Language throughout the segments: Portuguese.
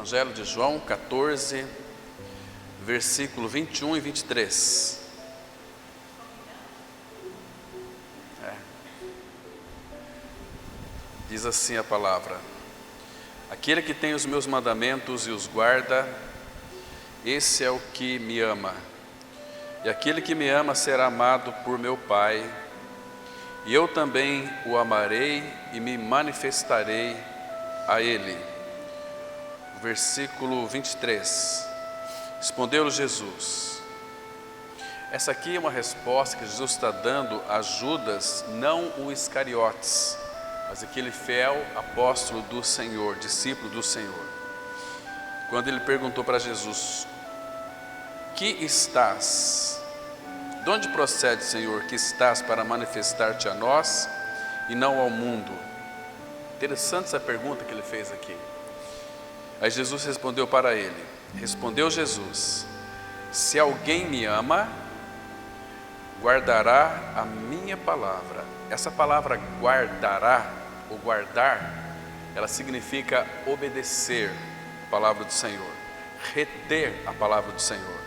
Evangelho de João 14, versículo 21 e 23. Diz assim a palavra: aquele que tem os meus mandamentos e os guarda, esse é o que me ama. E aquele que me ama será amado por meu Pai, e eu também o amarei e me manifestarei a ele. Versículo 23. Respondeu-lhe Jesus. Essa aqui é uma resposta que Jesus está dando a Judas, não o Iscariotes, mas aquele fiel apóstolo do Senhor, discípulo do Senhor. Quando ele perguntou para Jesus: que estás? De onde procede, Senhor, que estás para manifestar-te a nós e não ao mundo? Interessante essa pergunta que ele fez aqui. Aí Jesus respondeu para ele. Respondeu Jesus: se alguém me ama, guardará a minha palavra. Essa palavra guardará, ou guardar, ela significa obedecer a palavra do Senhor, reter a palavra do Senhor.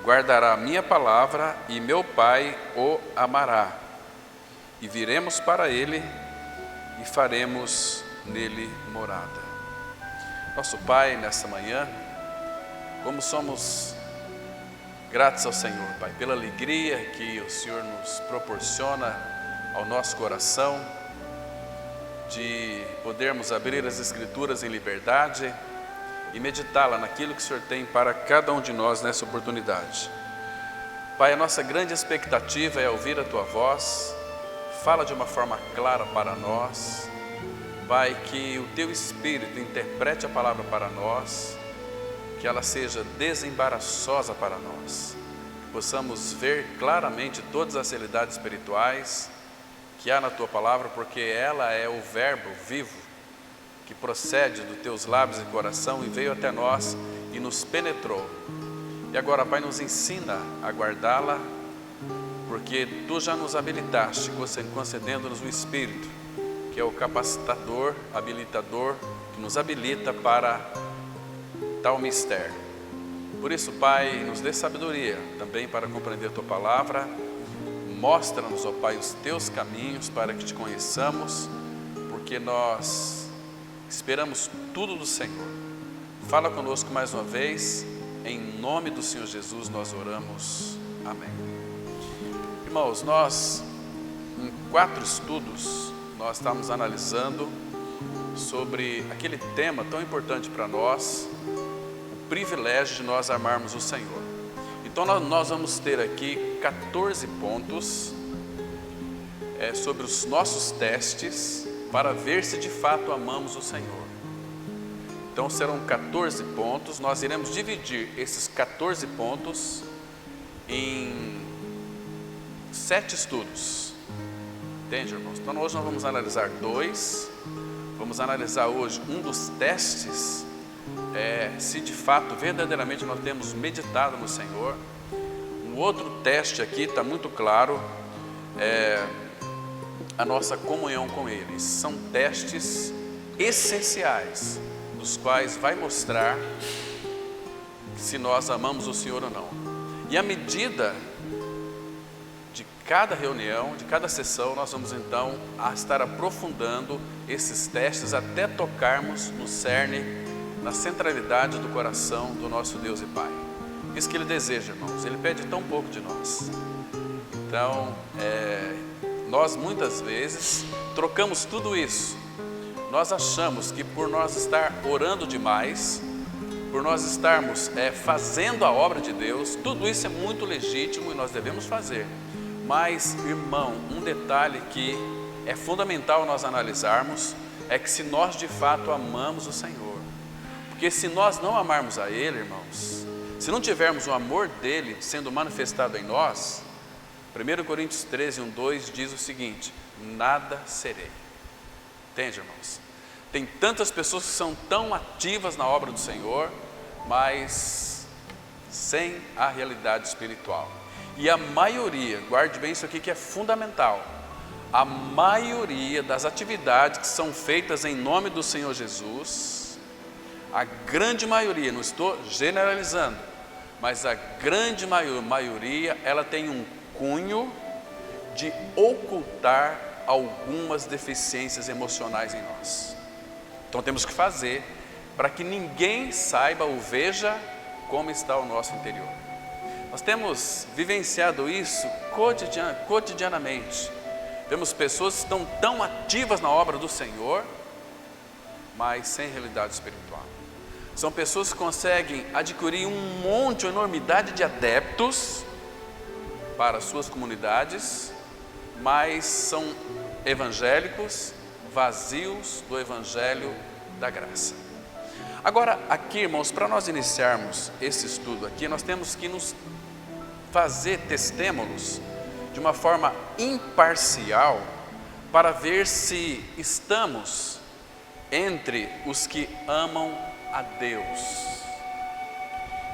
Guardará a minha palavra e meu Pai o amará. E viremos para ele e faremos nele morada. Nosso Pai, nessa manhã, como somos gratos ao Senhor, Pai, pela alegria que o Senhor nos proporciona ao nosso coração, de podermos abrir as Escrituras em liberdade e meditá-la naquilo que o Senhor tem para cada um de nós nessa oportunidade. Pai, a nossa grande expectativa é ouvir a Tua voz. Fala de uma forma clara para nós. Pai, que o Teu Espírito interprete a palavra para nós, que ela seja desembaraçosa para nós, que possamos ver claramente todas as realidades espirituais que há na Tua palavra, porque ela é o verbo vivo que procede dos Teus lábios e coração e veio até nós e nos penetrou. E agora, Pai, nos ensina a guardá-la, porque Tu já nos habilitaste, concedendo-nos o Espírito, que é o capacitador, habilitador, que nos habilita para tal mistério. Por isso, Pai, nos dê sabedoria também para compreender a Tua palavra. Mostra-nos, ó Pai, os Teus caminhos para que Te conheçamos, porque nós esperamos tudo do Senhor. Fala conosco mais uma vez, em nome do Senhor Jesus nós oramos. Amém. Irmãos, nós, em 4 estudos, nós estamos analisando sobre aquele tema tão importante para nós, o privilégio de nós amarmos o Senhor. Então nós vamos ter aqui 14 pontos sobre os nossos testes para ver se de fato amamos o Senhor. Então serão 14 pontos, nós iremos dividir esses 14 pontos em 7 estudos. Entende, irmãos? Então hoje nós vamos analisar 2, vamos analisar hoje um dos testes, se de fato, verdadeiramente nós temos meditado no Senhor. Um outro teste aqui está muito claro, a nossa comunhão com Ele. São testes essenciais, dos quais vai mostrar se nós amamos o Senhor ou não. E à medida de cada reunião, de cada sessão, nós vamos então estar aprofundando esses testes até tocarmos no cerne, na centralidade do coração do nosso Deus e Pai. Isso que Ele deseja, irmãos. Ele pede tão pouco de nós. Então, nós muitas vezes trocamos tudo isso. Nós achamos que por nós estar orando demais, por nós estarmos fazendo a obra de Deus, tudo isso é muito legítimo e nós devemos fazer. Mas, irmão, um detalhe que é fundamental nós analisarmos é que se nós de fato amamos o Senhor, porque se nós não amarmos a Ele, irmãos, se não tivermos o amor dEle sendo manifestado em nós, 1 Coríntios 13, 1-2 diz o seguinte: nada serei. Entende, irmãos? Tem tantas pessoas que são tão ativas na obra do Senhor, mas sem a realidade espiritual. E a maioria, guarde bem isso aqui que é fundamental, a maioria das atividades que são feitas em nome do Senhor Jesus, A grande maioria, não estou generalizando, mas a grande maioria, ela tem um cunho de ocultar algumas deficiências emocionais em nós. Então temos que fazer para que ninguém saiba ou veja como está o nosso interior. Nós temos vivenciado isso cotidianamente. Vemos pessoas que estão tão ativas na obra do Senhor, mas sem realidade espiritual. São pessoas que conseguem adquirir uma enormidade de adeptos para suas comunidades, mas são evangélicos vazios do evangelho da graça. Agora, aqui, irmãos, para nós iniciarmos esse estudo aqui, nós temos que nos fazer testêmulos de uma forma imparcial para ver se estamos entre os que amam a Deus.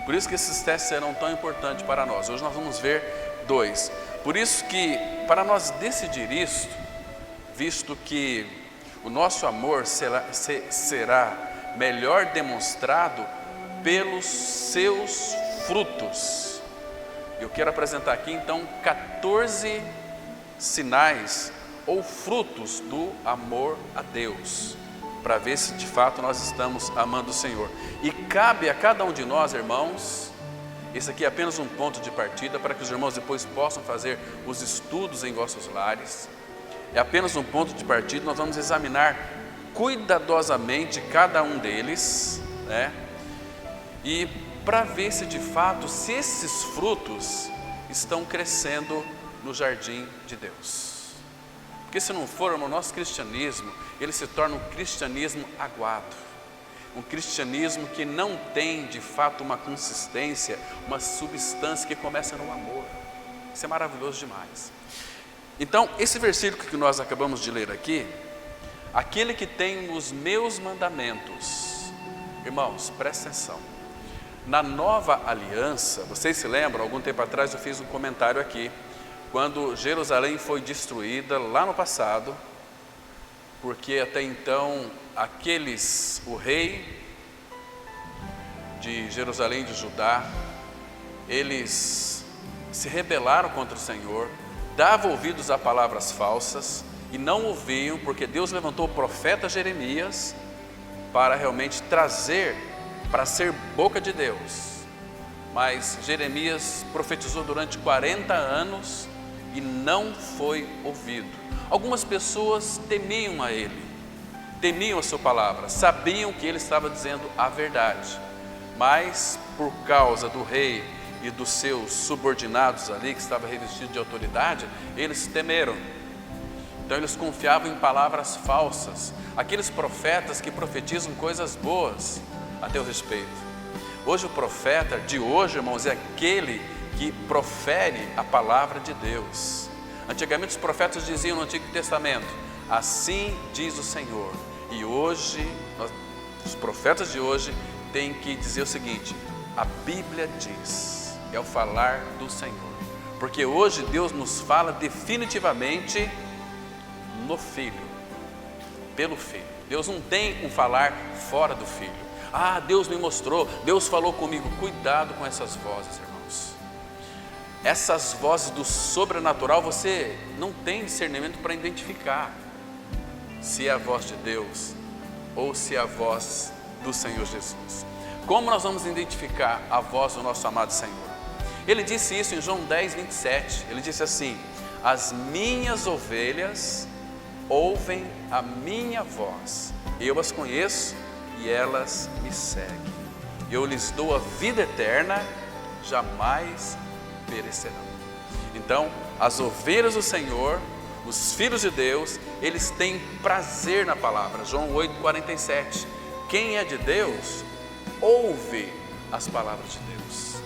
Por isso que esses testes serão tão importantes para nós. Hoje nós vamos ver 2. Por isso que, para nós decidir isto, visto que o nosso amor será melhor demonstrado pelos seus frutos. Eu quero apresentar aqui então 14 sinais ou frutos do amor a Deus, para ver se de fato nós estamos amando o Senhor. E cabe a cada um de nós, irmãos, esse aqui é apenas um ponto de partida para que os irmãos depois possam fazer os estudos em vossos lares. É apenas um ponto de partida, nós vamos examinar cuidadosamente cada um deles, né? E para ver se de fato, se esses frutos estão crescendo no jardim de Deus. Porque se não for, o nosso cristianismo, ele se torna um cristianismo aguado, um cristianismo que não tem de fato uma consistência, uma substância que começa no amor. Isso é maravilhoso demais. Então, esse versículo que nós acabamos de ler aqui, aquele que tem os meus mandamentos, irmãos, presta atenção. Na nova aliança, vocês se lembram, algum tempo atrás eu fiz um comentário aqui, quando Jerusalém foi destruída lá no passado, porque até então o rei de Jerusalém e de Judá, eles se rebelaram contra o Senhor, davam ouvidos a palavras falsas e não ouviam, porque Deus levantou o profeta Jeremias para realmente trazer, para ser boca de Deus. Mas Jeremias profetizou durante 40 anos e não foi ouvido. Algumas pessoas temiam a ele, temiam a sua palavra, sabiam que ele estava dizendo a verdade, mas por causa do rei e dos seus subordinados ali, que estava revestido de autoridade, eles temeram. Então eles confiavam em palavras falsas, aqueles profetas que profetizam coisas boas a teu respeito. Hoje o profeta de hoje, irmãos, é aquele que profere a palavra de Deus. Antigamente os profetas diziam no Antigo Testamento, assim diz o Senhor. E hoje, os profetas de hoje têm que dizer o seguinte, a Bíblia diz, é o falar do Senhor. Porque hoje Deus nos fala definitivamente no Filho, pelo Filho. Deus não tem um falar fora do Filho. Ah, Deus me mostrou, Deus falou comigo. Cuidado com essas vozes, irmãos. Essas vozes do sobrenatural, você não tem discernimento para identificar se é a voz de Deus ou se é a voz do Senhor Jesus. Como nós vamos identificar a voz do nosso amado Senhor? Ele disse isso em João 10, 27. Ele disse assim, as minhas ovelhas ouvem a minha voz, eu as conheço e elas me seguem. Eu lhes dou a vida eterna, jamais perecerão. Então, as ovelhas do Senhor, os filhos de Deus, eles têm prazer na palavra. João 8, 47. Quem é de Deus, ouve as palavras de Deus.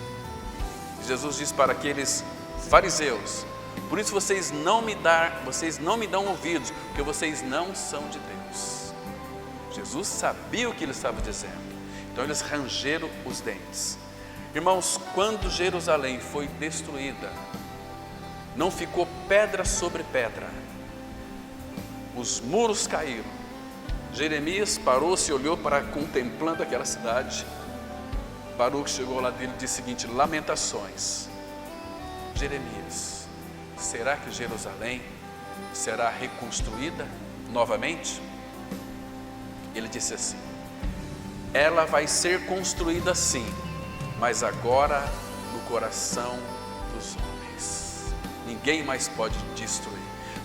Jesus diz para aqueles fariseus, por isso vocês não me dão ouvidos, porque vocês não são de Deus. Jesus sabia o que ele estava dizendo, então eles rangeram os dentes. Irmãos, quando Jerusalém foi destruída, não ficou pedra sobre pedra, os muros caíram, Jeremias parou-se e olhou para contemplando aquela cidade. Baruque chegou lá dele e disse o seguinte: Lamentações. Jeremias, será que Jerusalém será reconstruída novamente? Ele disse assim: ela vai ser construída sim, mas agora no coração dos homens. Ninguém mais pode destruir.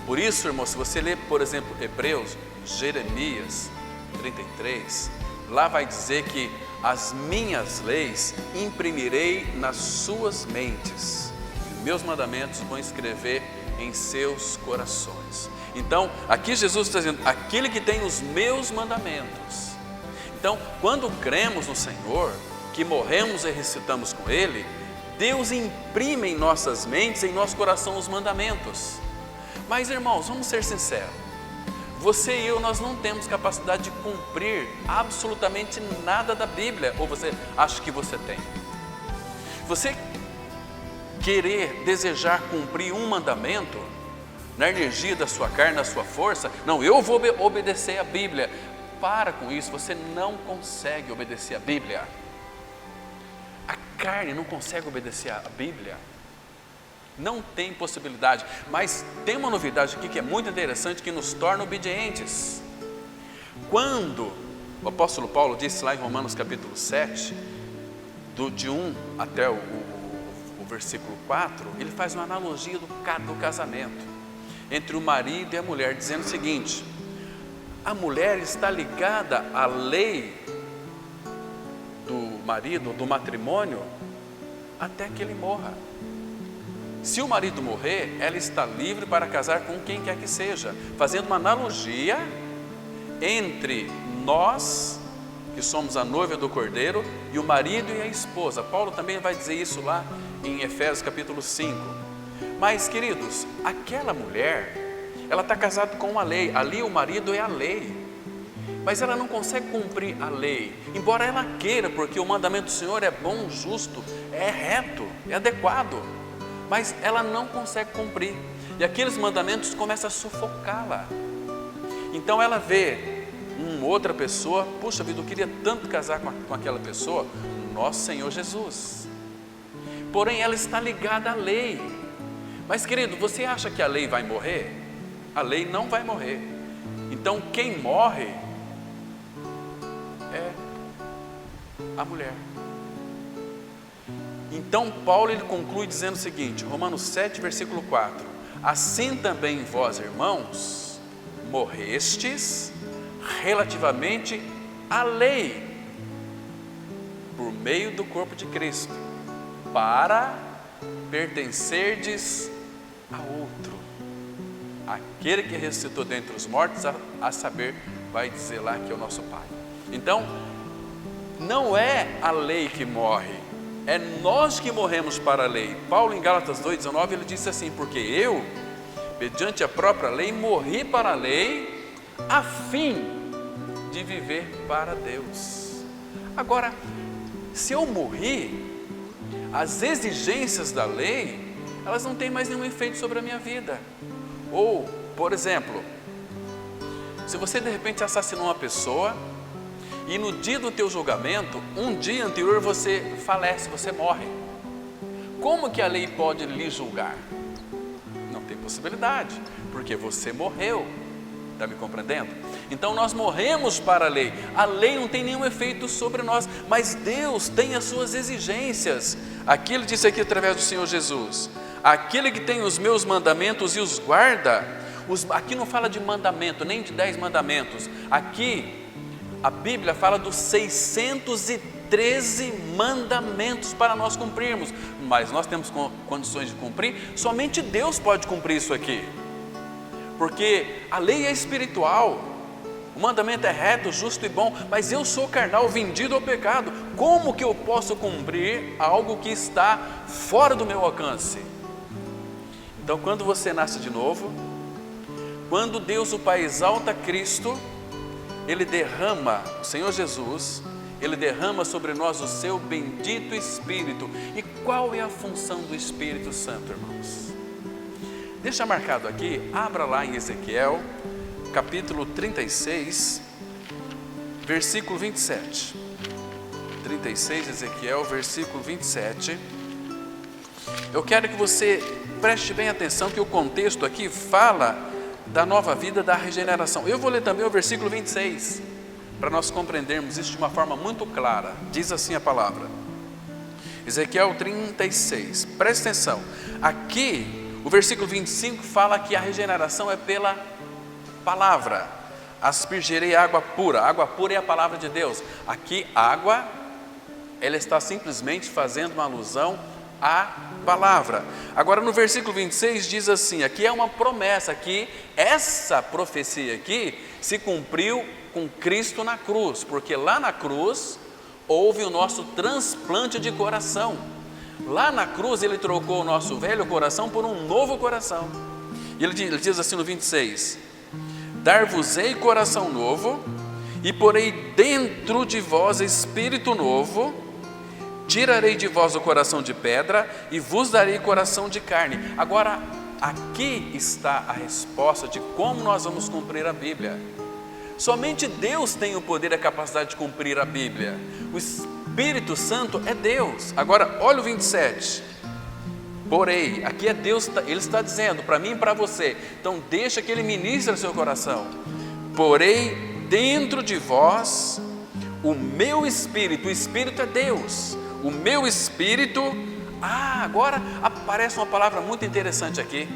Por isso, irmão, se você ler, por exemplo, Hebreus, Jeremias 33, lá vai dizer que as minhas leis imprimirei nas suas mentes, e meus mandamentos vou escrever em seus corações. Então, aqui Jesus está dizendo, aquele que tem os meus mandamentos. Então, quando cremos no Senhor, que morremos e ressuscitamos com Ele, Deus imprime em nossas mentes, em nosso coração, os mandamentos. Mas, irmãos, vamos ser sinceros. Você e eu, nós não temos capacidade de cumprir absolutamente nada da Bíblia. Ou você acha que você tem? Você querer, desejar cumprir um mandamento, na energia da sua carne, na sua força, não, eu vou obedecer a Bíblia. Para com isso, você não consegue obedecer a Bíblia. A carne não consegue obedecer a Bíblia. Não tem possibilidade. Mas tem uma novidade aqui que é muito interessante, que nos torna obedientes. Quando o apóstolo Paulo disse lá em Romanos capítulo 7, de 1 até o versículo 4, ele faz uma analogia do casamento entre o marido e a mulher, dizendo o seguinte: a mulher está ligada à lei do marido, do matrimônio, até que ele morra. Se o marido morrer, ela está livre para casar com quem quer que seja, fazendo uma analogia entre nós, que somos a noiva do Cordeiro, e o marido e a esposa. Paulo também vai dizer isso lá em Efésios capítulo 5. Mas, queridos, aquela mulher, ela está casada com uma lei. Ali o marido é a lei, mas ela não consegue cumprir a lei, embora ela queira, porque o mandamento do Senhor é bom, justo, é reto, é adequado, mas ela não consegue cumprir, e aqueles mandamentos começam a sufocá-la. Então ela vê outra pessoa, puxa vida, eu queria tanto casar com aquela pessoa, nosso Senhor Jesus, porém ela está ligada à lei. Mas, querido, você acha que a lei vai morrer? A lei não vai morrer. Então quem morre é a mulher. Então Paulo ele conclui dizendo o seguinte, Romanos 7, versículo 4: assim também vós, irmãos, morrestes relativamente à lei, por meio do corpo de Cristo, para pertencerdes a outro, aquele que ressuscitou dentre os mortos, a saber, vai dizer lá que é o nosso Pai. Então, não é a lei que morre, é nós que morremos para a lei. Paulo em Gálatas 2,19 ele disse assim: porque eu, mediante a própria lei, morri para a lei, a fim de viver para Deus. Agora, se eu morri, as exigências da lei, elas não têm mais nenhum efeito sobre a minha vida. Ou, por exemplo, se você de repente assassinou uma pessoa, e no dia do teu julgamento, um dia anterior você falece, você morre. Como que a lei pode lhe julgar? Não tem possibilidade, porque você morreu. Está me compreendendo? Então nós morremos para a lei não tem nenhum efeito sobre nós, mas Deus tem as suas exigências. Aqui ele disse aqui através do Senhor Jesus: aquele que tem os meus mandamentos e os guarda. Aqui não fala de mandamento, nem de 10 mandamentos. Aqui a Bíblia fala dos 613 mandamentos para nós cumprirmos, mas nós temos condições de cumprir? Somente Deus pode cumprir isso aqui, porque a lei é espiritual, o mandamento é reto, justo e bom, mas eu sou carnal, vendido ao pecado. Como que eu posso cumprir algo que está fora do meu alcance? Então, quando você nasce de novo, quando Deus o Pai exalta Cristo, Ele derrama, o Senhor Jesus, Ele derrama sobre nós o seu bendito Espírito. E qual é a função do Espírito Santo, irmãos? Deixa marcado aqui, abra lá em Ezequiel, capítulo 36, versículo 27. 36, Ezequiel, versículo 27. Eu quero que você preste bem atenção, que o contexto aqui fala da nova vida, da regeneração. Eu vou ler também o versículo 26, para nós compreendermos isso de uma forma muito clara. Diz assim a palavra, Ezequiel 36, preste atenção. Aqui, o versículo 25 fala que a regeneração é pela palavra. Aspergirei água pura é a palavra de Deus. Aqui, água, ela está simplesmente fazendo uma alusão à palavra. Agora no versículo 26 diz assim, aqui é uma promessa, aqui, essa profecia aqui se cumpriu com Cristo na cruz, porque lá na cruz houve o nosso transplante de coração. Lá na cruz ele trocou o nosso velho coração por um novo coração. E ele diz assim no 26, dar-vos-ei coração novo, e porei dentro de vós espírito novo, tirarei de vós o coração de pedra, e vos darei coração de carne. Agora, aqui está a resposta de como nós vamos cumprir a Bíblia. Somente Deus tem o poder e a capacidade de cumprir a Bíblia. O Espírito Santo é Deus. Agora, olha o 27. Porém, aqui é Deus, Ele está dizendo para mim e para você. Então, deixa que Ele ministre o seu coração. Porém, dentro de vós, o meu Espírito, o Espírito é Deus. O meu Espírito, agora aparece uma palavra muito interessante aqui.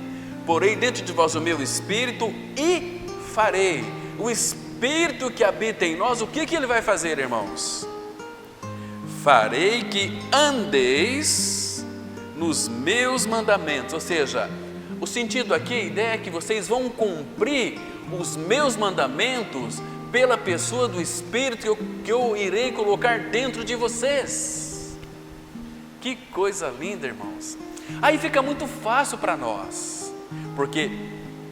Porém, dentro de vós o meu Espírito e farei. O Espírito que habita em nós, o que Ele vai fazer, irmãos? Farei que andeis nos meus mandamentos. Ou seja, o sentido aqui, a ideia é que vocês vão cumprir os meus mandamentos pela pessoa do Espírito que eu irei colocar dentro de vocês. Que coisa linda, irmãos. Aí fica muito fácil para nós, porque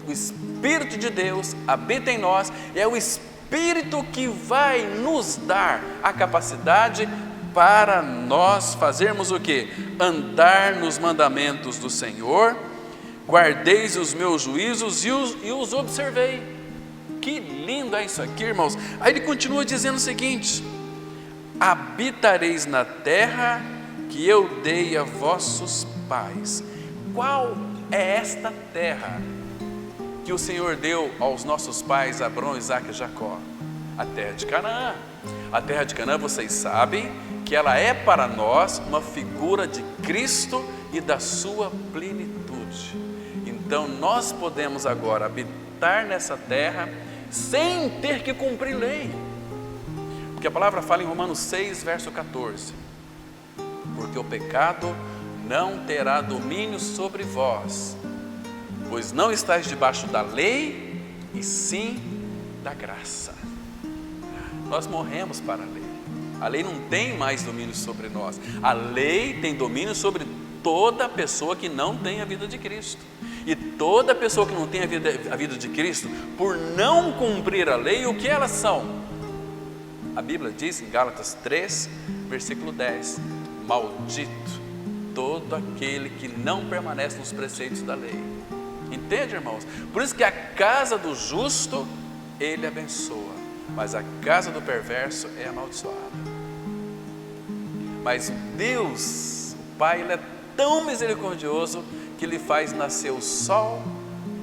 o Espírito de Deus habita em nós, é o Espírito que vai nos dar a capacidade para nós fazermos o quê? Andar nos mandamentos do Senhor, guardeis os meus juízos e os observei. Que lindo é isso aqui, irmãos. Aí ele continua dizendo o seguinte, habitareis na terra que eu dei a vossos pais. Qual é esta terra que o Senhor deu aos nossos pais, Abraão, Isaque e Jacó? A terra de Canaã. A terra de Canaã, vocês sabem que ela é para nós uma figura de Cristo e da sua plenitude. Então nós podemos agora habitar nessa terra sem ter que cumprir lei. Porque a palavra fala em Romanos 6, verso 14. Porque o pecado não terá domínio sobre vós, pois não estáis debaixo da lei, e sim da graça. Nós morremos para a lei. A lei não tem mais domínio sobre nós. A lei tem domínio sobre toda pessoa que não tem a vida de Cristo. E toda pessoa que não tem a vida de Cristo, por não cumprir a lei, o que elas são? A Bíblia diz em Gálatas 3, versículo 10, maldito todo aquele que não permanece nos preceitos da lei. Entende, irmãos? Por isso que a casa do justo, ele abençoa, mas a casa do perverso é amaldiçoada. Mas Deus, o Pai, Ele é tão misericordioso que Ele faz nascer o sol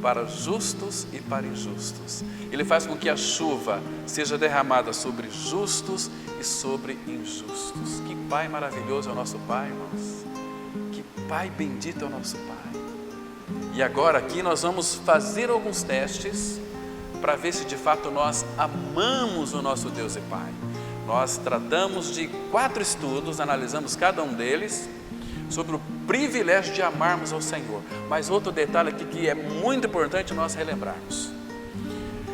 para justos e para injustos. Ele faz com que a chuva seja derramada sobre justos e sobre injustos. Que Pai maravilhoso é o nosso Pai, irmãos. Que Pai bendito é o nosso Pai. E agora aqui nós vamos fazer alguns testes para ver se de fato nós amamos o nosso Deus e Pai. Nós tratamos de 4 estudos, analisamos cada um deles, sobre o privilégio de amarmos ao Senhor. Mas outro detalhe aqui que é muito importante nós relembrarmos.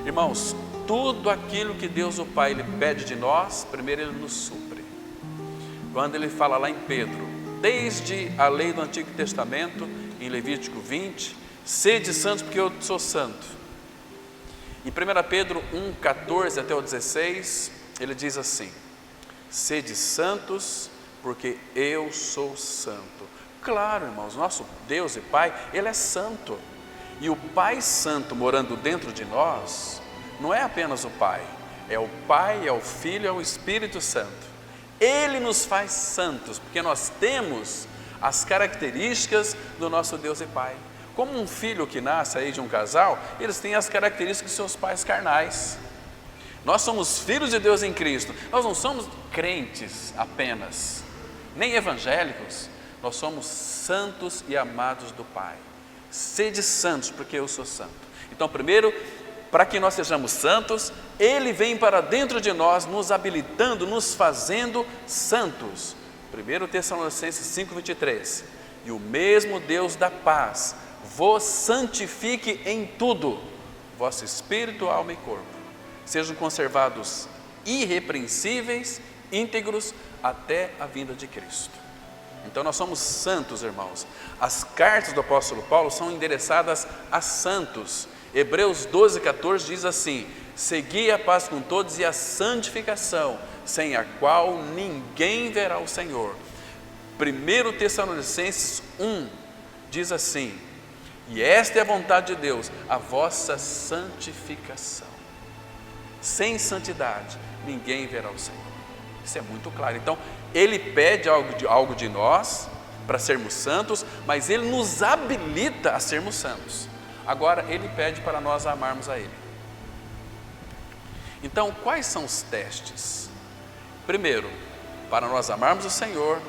Irmãos, tudo aquilo que Deus o Pai Ele pede de nós, primeiro Ele nos supre. Quando Ele fala lá em Pedro, desde a lei do Antigo Testamento, em Levítico 20, sede santos porque eu sou santo. Em 1 Pedro 1, 14 até o 16, ele diz assim, sede santos porque eu sou santo. Claro, irmãos, nosso Deus e Pai, Ele é santo. E o Pai Santo morando dentro de nós, não é apenas o Pai, É o Pai, é o Filho, é o Espírito Santo. Ele nos faz santos, porque nós temos as características do nosso Deus e Pai. Como um filho que nasce aí de um casal, eles têm as características de seus pais carnais. Nós somos filhos de Deus em Cristo. Nós não somos crentes apenas, nem evangélicos. Nós somos santos e amados do Pai. Sede santos, porque eu sou santo. Então, primeiro, para que nós sejamos santos, Ele vem para dentro de nós, nos habilitando, nos fazendo santos. 1 Tessalonicenses 5:23. E o mesmo Deus da paz vos santifique em tudo, vosso espírito, alma e corpo, sejam conservados irrepreensíveis, íntegros, até a vinda de Cristo. Então nós somos santos, irmãos. As cartas do apóstolo Paulo são endereçadas a santos. Hebreus 12:14 diz assim: segui a paz com todos e a santificação, sem a qual ninguém verá o Senhor. 1 Tessalonicenses 1 diz assim: e esta é a vontade de Deus, a vossa santificação. Sem santidade, ninguém verá o Senhor. Isso é muito claro. Então, Ele pede algo de nós para sermos santos, mas Ele nos habilita a sermos santos. Agora, Ele pede para nós amarmos a Ele. Então, quais são os testes? Primeiro, para nós amarmos o Senhor,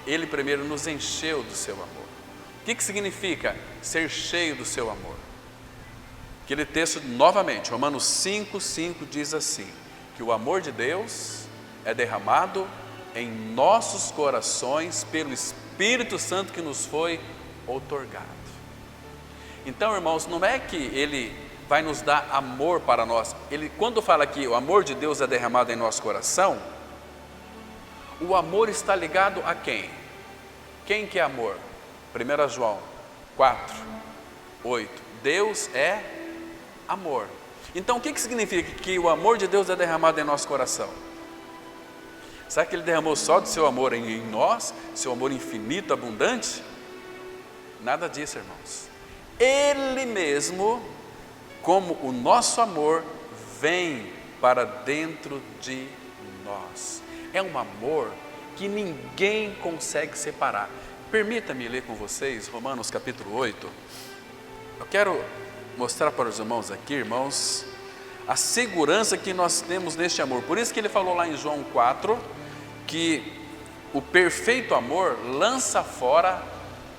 Ele primeiro nos encheu do seu amor. O que significa ser cheio do seu amor? Aquele texto, novamente, Romanos 5:5 diz assim, que o amor de Deus é derramado em nossos corações pelo Espírito Santo que nos foi outorgado. Então, irmãos, não é que Ele vai nos dar amor para nós. Ele, quando fala que o amor de Deus é derramado em nosso coração, o amor está ligado a quem? Quem que é amor? 1 João 4:8. Deus é amor. Então, o que significa que o amor de Deus é derramado em nosso coração? Será que Ele derramou só do seu amor em nós? Seu amor infinito, abundante? Nada disso, irmãos. Ele mesmo, como o nosso amor, vem para dentro de nós. É um amor que ninguém consegue separar. Permita-me ler com vocês Romanos capítulo 8. Eu quero mostrar para os irmãos aqui, irmãos, a segurança que nós temos neste amor. Por isso que ele falou lá em João 4, que o perfeito amor lança fora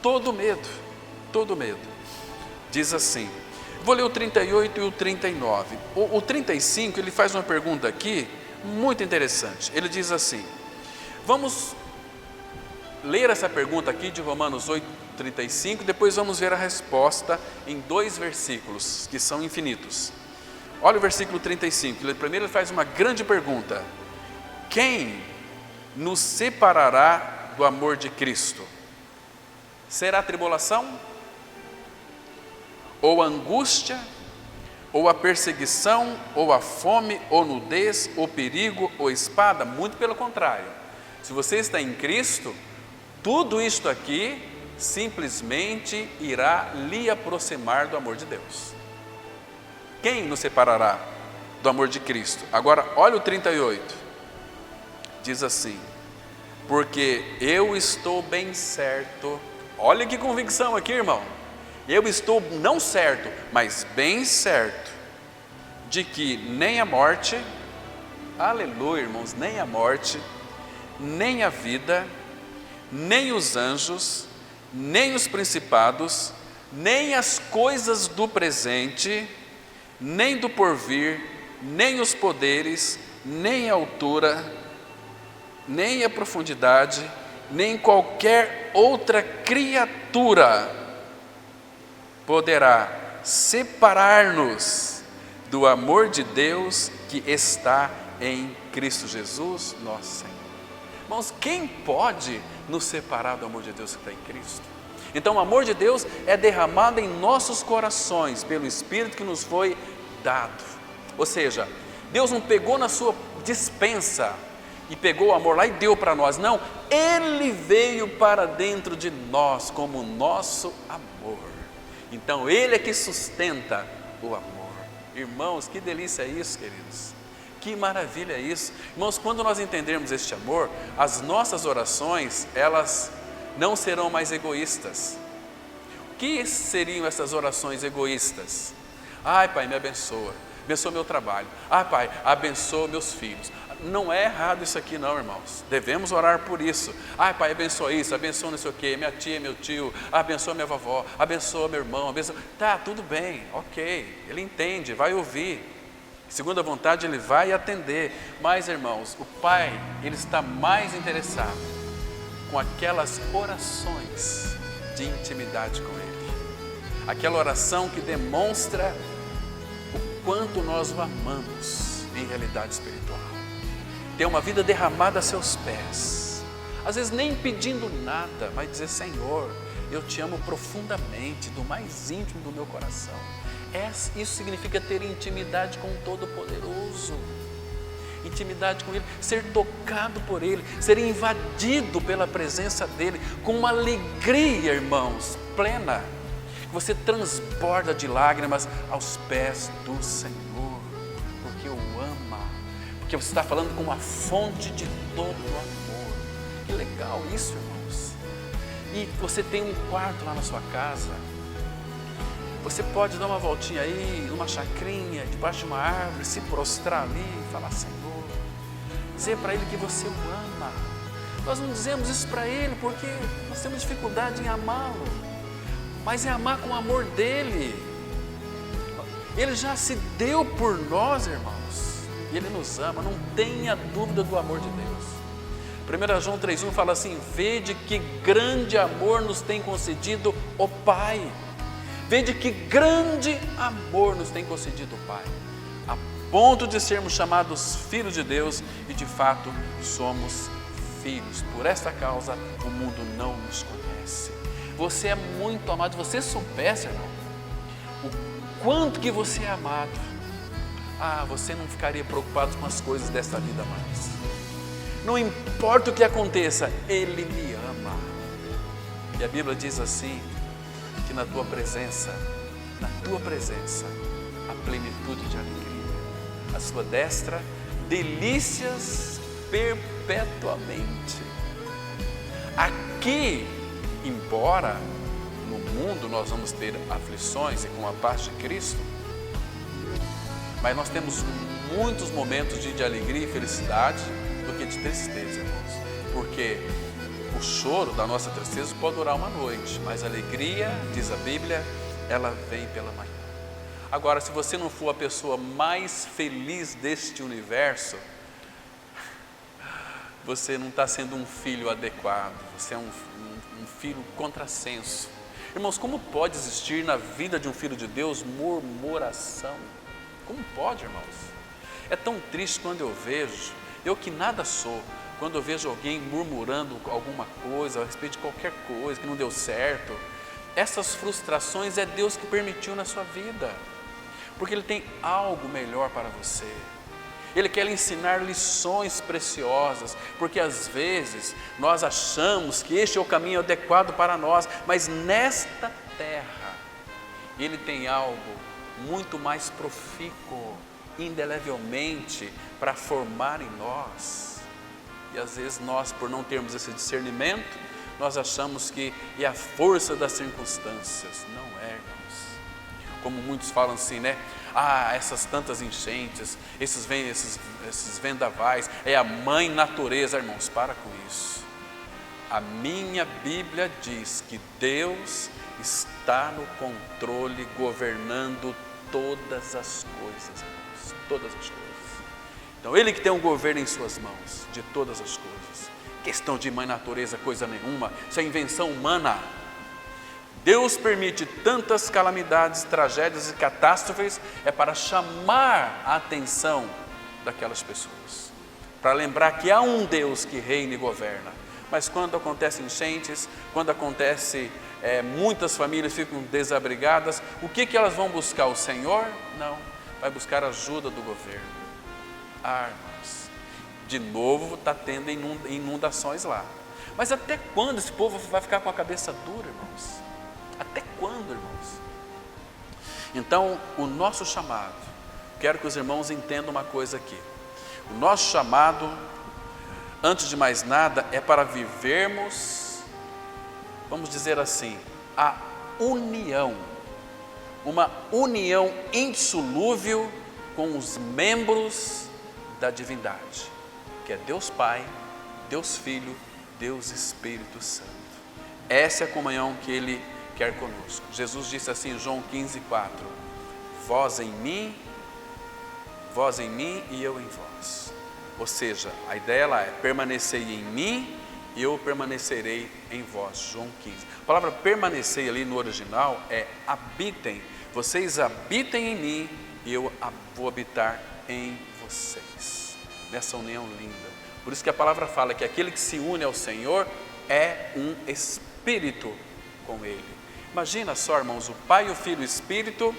todo medo, todo medo. Diz assim, vou ler o 38 e o 39. O 35, ele faz uma pergunta aqui, muito interessante. Ele diz assim, vamos ler essa pergunta aqui de Romanos 8:35, depois vamos ver a resposta em 2 versículos, que são infinitos. Olha o versículo 35, primeiro ele faz uma grande pergunta: quem nos separará do amor de Cristo? Será a tribulação? Ou a angústia? Ou a perseguição? Ou a fome? Ou nudez? Ou perigo? Ou espada? Muito pelo contrário. Se você está em Cristo, tudo isto aqui simplesmente irá lhe aproximar do amor de Deus. Quem nos separará do amor de Cristo? Agora, olha o 38. Diz assim, porque eu estou bem certo. Olha que convicção aqui, irmão. Eu estou não certo, mas bem certo, de que nem a morte, aleluia, irmãos, nem a morte, nem a vida, nem os anjos, nem os principados, nem as coisas do presente, nem do porvir, nem os poderes, nem a altura, nem a profundidade, nem qualquer outra criatura poderá separar-nos do amor de Deus que está em Cristo Jesus, nosso Senhor. Irmãos, quem pode nos separar do amor de Deus que está em Cristo? Então, o amor de Deus é derramado em nossos corações pelo Espírito que nos foi dado. Ou seja, Deus não pegou na sua despensa e pegou o amor lá e deu para nós. Não, Ele veio para dentro de nós como o nosso amor. Então, Ele é que sustenta o amor. Irmãos, que delícia é isso, queridos. Que maravilha é isso. Irmãos, quando nós entendermos este amor, as nossas orações, elas não serão mais egoístas. O que seriam essas orações egoístas? Ai, Pai, me abençoa meu trabalho. Ai, Pai, abençoa meus filhos. Não é errado isso aqui não, irmãos. Devemos orar por isso. Ai, Pai, abençoa isso, abençoa não sei o quê, minha tia, meu tio, abençoa minha vovó, abençoa meu irmão, abençoa... Tá, tudo bem, ok. Ele entende, vai ouvir. Segundo a vontade, Ele vai atender. Mas, irmãos, o Pai, Ele está mais interessado com aquelas orações de intimidade com Ele. Aquela oração que demonstra o quanto nós o amamos em realidade espiritual. Ter uma vida derramada a seus pés. Às vezes nem pedindo nada, mas dizer: Senhor, eu te amo profundamente, do mais íntimo do meu coração. Isso significa ter intimidade com o Todo-Poderoso. Intimidade com Ele, ser tocado por Ele, ser invadido pela presença dEle, com uma alegria, irmãos, plena. Você transborda de lágrimas aos pés do Senhor, porque o ama, porque você está falando com uma fonte de todo o amor. Que legal isso, irmãos. E você tem um quarto lá na sua casa. Você pode dar uma voltinha aí, numa chacrinha, debaixo de uma árvore, se prostrar ali e falar: Senhor, dizer para Ele que você o ama. Nós não dizemos isso para Ele porque nós temos dificuldade em amá-lo, mas é amar com o amor dEle. Ele já se deu por nós, irmãos, e Ele nos ama, não tenha dúvida do amor de Deus. 1 João 3,1 fala assim: vede que grande amor nos tem concedido o Pai. Vede que grande amor nos tem concedido o Pai, a ponto de sermos chamados filhos de Deus, e de fato somos filhos. Por esta causa o mundo não nos conhece. Você é muito amado. Você soubesse, irmão, o quanto que você é amado, você não ficaria preocupado com as coisas desta vida mais. Não importa o que aconteça, Ele me ama. E a Bíblia diz assim, que na tua presença, a plenitude de alegria, a sua destra, delícias perpetuamente. Aqui, embora no mundo nós vamos ter aflições e com a paz de Cristo, mas nós temos muitos momentos de alegria e felicidade do que de tristeza, irmãos, porque o choro da nossa tristeza pode durar uma noite, mas a alegria, diz a Bíblia, ela vem pela manhã. Agora, se você não for a pessoa mais feliz deste universo, você não está sendo um filho adequado, você é um filho contrassenso. Irmãos, como pode existir na vida de um filho de Deus murmuração? Como pode, irmãos? É tão triste quando eu vejo, eu que nada sou, quando eu vejo alguém murmurando alguma coisa a respeito de qualquer coisa que não deu certo. Essas frustrações é Deus que permitiu na sua vida, porque Ele tem algo melhor para você. Ele quer lhe ensinar lições preciosas, porque às vezes nós achamos que este é o caminho adequado para nós, mas nesta terra Ele tem algo muito mais profícuo, indelevelmente, para formar em nós. E às vezes nós, por não termos esse discernimento, nós achamos que é a força das circunstâncias. Não é, irmãos. Como muitos falam assim, né? Essas tantas enchentes, esses vendavais, é a mãe natureza. Irmãos, para com isso. A minha Bíblia diz que Deus está no controle, governando todas as coisas, irmãos, todas as coisas. Então, Ele que tem um governo em suas mãos, de todas as coisas. Questão de mãe natureza, coisa nenhuma, isso é invenção humana. Deus permite tantas calamidades, tragédias e catástrofes, é para chamar a atenção daquelas pessoas, para lembrar que há um Deus que reina e governa. Mas quando acontecem enchentes, quando acontece, muitas famílias ficam desabrigadas, o que elas vão buscar? O Senhor? Não, vai buscar a ajuda do governo. Irmãos, de novo está tendo inundações lá. Mas até quando esse povo vai ficar com a cabeça dura, irmãos? Até quando, irmãos? Então, o nosso chamado, quero que os irmãos entendam uma coisa aqui. O nosso chamado, antes de mais nada, é para vivermos, vamos dizer assim, a união, uma união indissolúvel com os membros da divindade, que é Deus Pai, Deus Filho, Deus Espírito Santo. Essa é a comunhão que Ele quer conosco. Jesus disse assim em João 15:4, vós em mim e eu em vós. Ou seja, a ideia lá é permanecei em mim e eu permanecerei em vós. João 15. A palavra permanecer ali no original é habitem. Vocês habitem em mim e eu vou habitar em vocês. Nessa união linda. Por isso que a palavra fala que aquele que se une ao Senhor é um espírito com Ele. Imagina só, irmãos, o Pai, o Filho e o Espírito,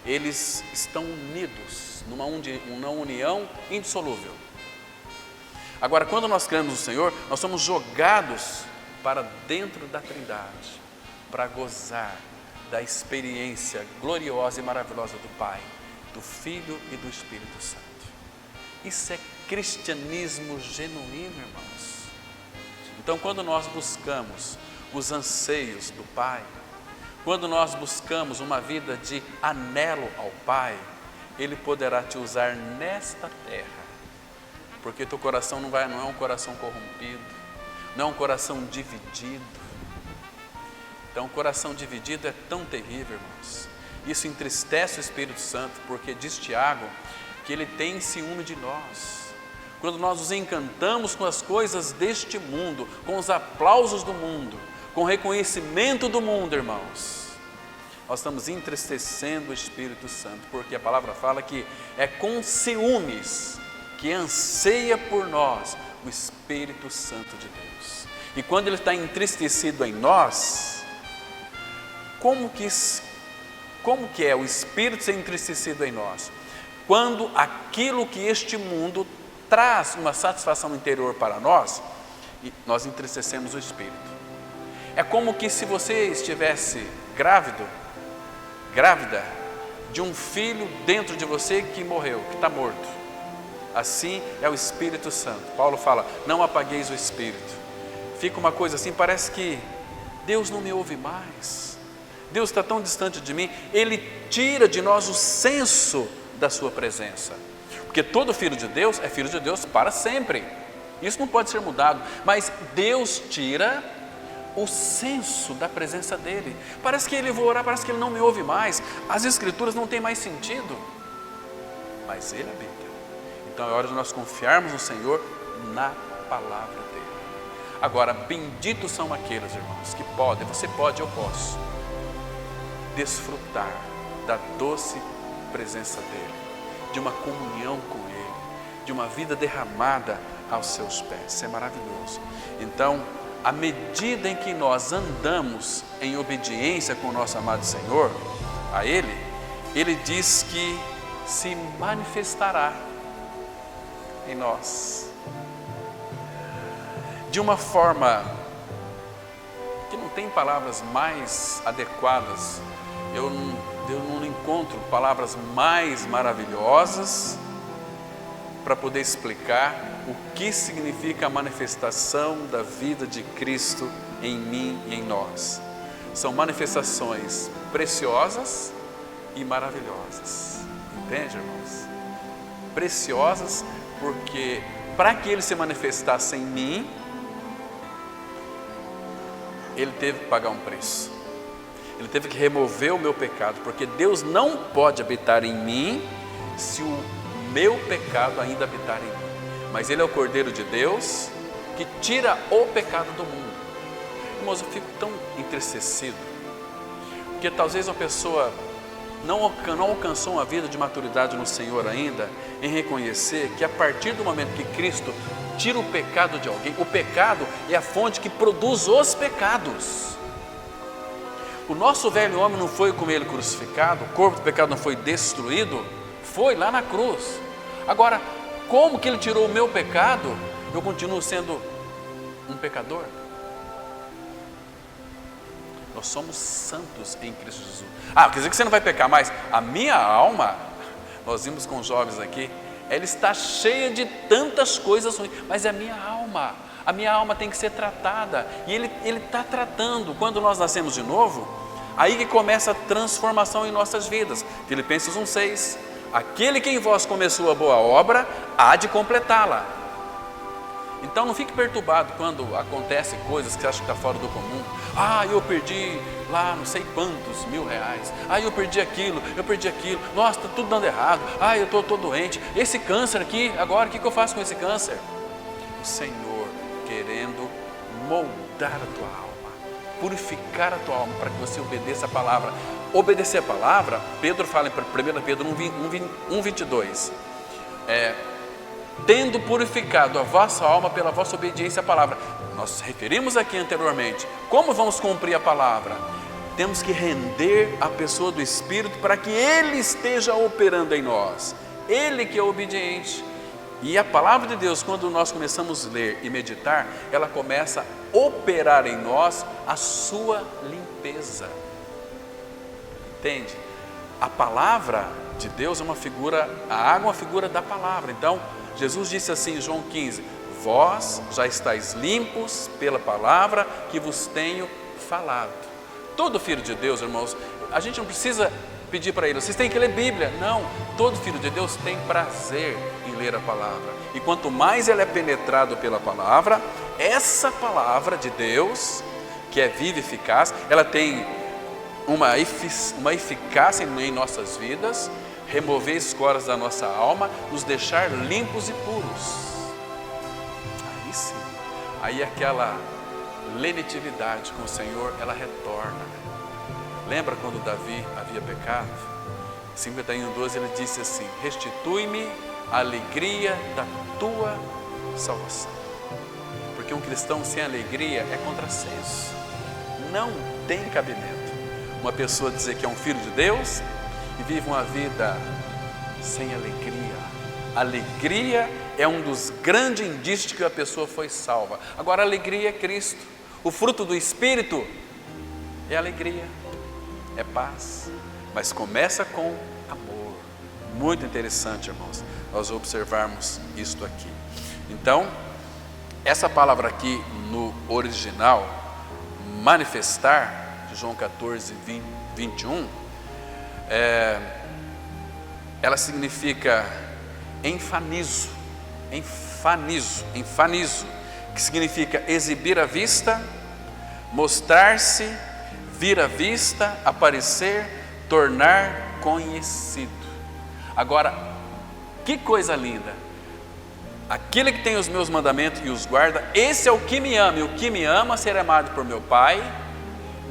eles estão unidos numa união indissolúvel. Agora, quando nós cremos no Senhor, nós somos jogados para dentro da Trindade, para gozar da experiência gloriosa e maravilhosa do Pai, do Filho e do Espírito Santo. Isso é cristianismo genuíno, irmãos. Então, quando nós buscamos os anseios do Pai, quando nós buscamos uma vida de anelo ao Pai, Ele poderá te usar nesta terra, porque teu coração não é um coração corrompido, não é um coração dividido. Então, o coração dividido é tão terrível, irmãos. Isso entristece o Espírito Santo, porque diz Tiago que Ele tem ciúme de nós. Quando nós nos encantamos com as coisas deste mundo, com os aplausos do mundo, com o reconhecimento do mundo, irmãos, nós estamos entristecendo o Espírito Santo, porque a palavra fala que é com ciúmes que anseia por nós o Espírito Santo de Deus. E quando Ele está entristecido em nós, como que é o Espírito ser entristecido em nós? Quando aquilo que este mundo traz uma satisfação interior para nós, nós entristecemos o Espírito. É como que se você estivesse grávida de um filho dentro de você que morreu, que está morto. Assim é o Espírito Santo. Paulo fala, não apagueis o Espírito. Fica uma coisa assim, parece que Deus não me ouve mais. Deus está tão distante de mim. Ele tira de nós o senso da sua presença. Porque todo filho de Deus é filho de Deus para sempre. Isso não pode ser mudado. Mas Deus tira o senso da presença dEle. Parece que Ele vou orar, parece que Ele não me ouve mais. As Escrituras não têm mais sentido. Mas Ele habita. Então é hora de nós confiarmos no Senhor na palavra dEle. Agora, benditos são aqueles, irmãos, que podem, você pode, eu posso, desfrutar da doce presença dEle, de uma comunhão com Ele, de uma vida derramada aos seus pés. Isso é maravilhoso. Então, à medida em que nós andamos em obediência com o nosso amado Senhor, a Ele, Ele diz que se manifestará em nós de uma forma que não tem palavras mais adequadas. Eu não encontro palavras mais maravilhosas para poder explicar o que significa a manifestação da vida de Cristo em mim e em nós. São manifestações preciosas e maravilhosas. Entende, irmãos? Preciosas porque para que Ele se manifestasse em mim, Ele teve que pagar um preço. Ele teve que remover o meu pecado, porque Deus não pode habitar em mim se o meu pecado ainda habitar em mim. Mas Ele é o Cordeiro de Deus que tira o pecado do mundo. Irmãos, eu fico tão entristecido, porque talvez uma pessoa não alcançou uma vida de maturidade no Senhor ainda, em reconhecer que a partir do momento que Cristo tira o pecado de alguém, o pecado é a fonte que produz os pecados. O nosso velho homem não foi com Ele crucificado, o corpo do pecado não foi destruído, foi lá na cruz. Agora, como que Ele tirou o meu pecado, eu continuo sendo um pecador? Nós somos santos em Cristo Jesus. Quer dizer que você não vai pecar mais? A minha alma, nós vimos com os jovens aqui, ela está cheia de tantas coisas ruins, mas é a minha alma tem que ser tratada, e Ele está tratando. Quando nós nascemos de novo, aí que começa a transformação em nossas vidas. Filipenses 1,6, aquele que em vós começou a boa obra, há de completá-la. Então não fique perturbado quando acontecem coisas que você acha que está fora do comum. Eu perdi lá não sei quantos R$1.000. Eu perdi aquilo. Nossa, está tudo dando errado. Eu estou doente. Esse câncer aqui, agora o que eu faço com esse câncer? O Senhor querendo moldar a tua alma, purificar a tua alma para que você obedeça a palavra. Obedecer a palavra, Pedro fala em 1 Pedro 1,22, tendo purificado a vossa alma pela vossa obediência à palavra. Nós referimos aqui anteriormente, como vamos cumprir a palavra? Temos que render a pessoa do Espírito para que Ele esteja operando em nós, Ele que é obediente. E a palavra de Deus, quando nós começamos a ler e meditar, ela começa a operar em nós a sua limpeza. Entende? A palavra de Deus é uma figura, a água é uma figura da palavra. Então, Jesus disse assim em João 15, vós já estáis limpos pela palavra que vos tenho falado. Todo filho de Deus, irmãos, a gente não precisa pedir para ele, vocês têm que ler Bíblia. Não, todo filho de Deus tem prazer em ler a palavra. E quanto mais ele é penetrado pela palavra, essa palavra de Deus, que é viva e eficaz, ela tem uma eficácia em nossas vidas, remover escoras da nossa alma, nos deixar limpos e puros. Aí sim, aí aquela lenitividade com o Senhor, ela retorna. Lembra quando Davi havia pecado? 51:12 ele disse assim, restitui-me a alegria da tua salvação. Porque um cristão sem alegria é contrassenso, não tem cabimento. Uma pessoa dizer que é um filho de Deus e vive uma vida sem alegria. Alegria é um dos grandes indícios de que a pessoa foi salva. Agora, a alegria é Cristo. O fruto do Espírito é alegria, é paz, mas começa com amor. Muito interessante, irmãos, nós observarmos isto aqui. Então, essa palavra aqui no original, manifestar, de João 14:21, ela significa enfanizo, que significa exibir à vista, mostrar-se, vir à vista, aparecer, tornar conhecido. Agora, que coisa linda! Aquele que tem os meus mandamentos e os guarda, esse é o que me ama, e o que me ama será amado por meu Pai,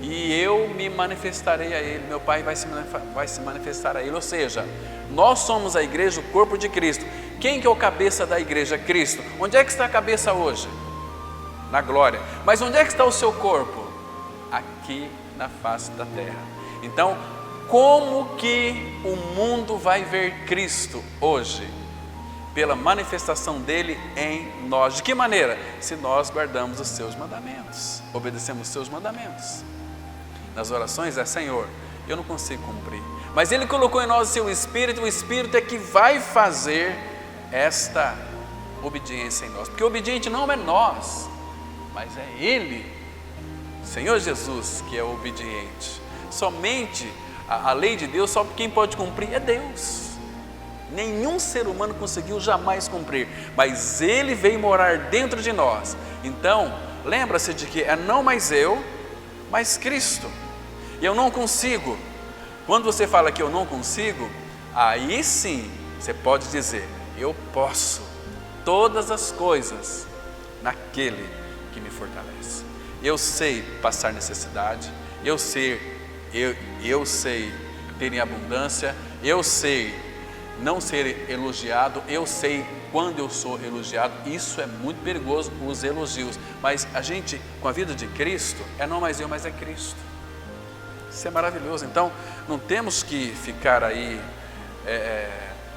e eu me manifestarei a ele, meu Pai vai se manifestar a ele. Ou seja, nós somos a igreja, o corpo de Cristo. Quem que é o cabeça da igreja? Cristo. Onde é que está a cabeça hoje? Na glória. Mas onde é que está o seu corpo? Aqui na face da terra. Então, como que o mundo vai ver Cristo hoje? Pela manifestação dele em nós. De que maneira? Se nós guardamos os seus mandamentos, obedecemos os seus mandamentos. Nas orações Senhor, eu não consigo cumprir, mas Ele colocou em nós o seu Espírito, o Espírito é que vai fazer esta obediência em nós, porque o obediente não é nós, mas é Ele, Senhor Jesus, que é o obediente. Somente a lei de Deus, só quem pode cumprir é Deus. Nenhum ser humano conseguiu jamais cumprir, mas Ele veio morar dentro de nós. Então, lembra-se de que é não mais eu, mas Cristo. E eu não consigo. Quando você fala que eu não consigo, aí sim você pode dizer, eu posso todas as coisas naquele que me fortalece. Eu sei passar necessidade, eu sei ter em abundância, eu sei não ser elogiado, eu sei quando eu sou elogiado. Isso é muito perigoso, os elogios. Mas a gente, com a vida de Cristo, é não mais eu, mas é Cristo. Isso é maravilhoso. Então, não temos que ficar aí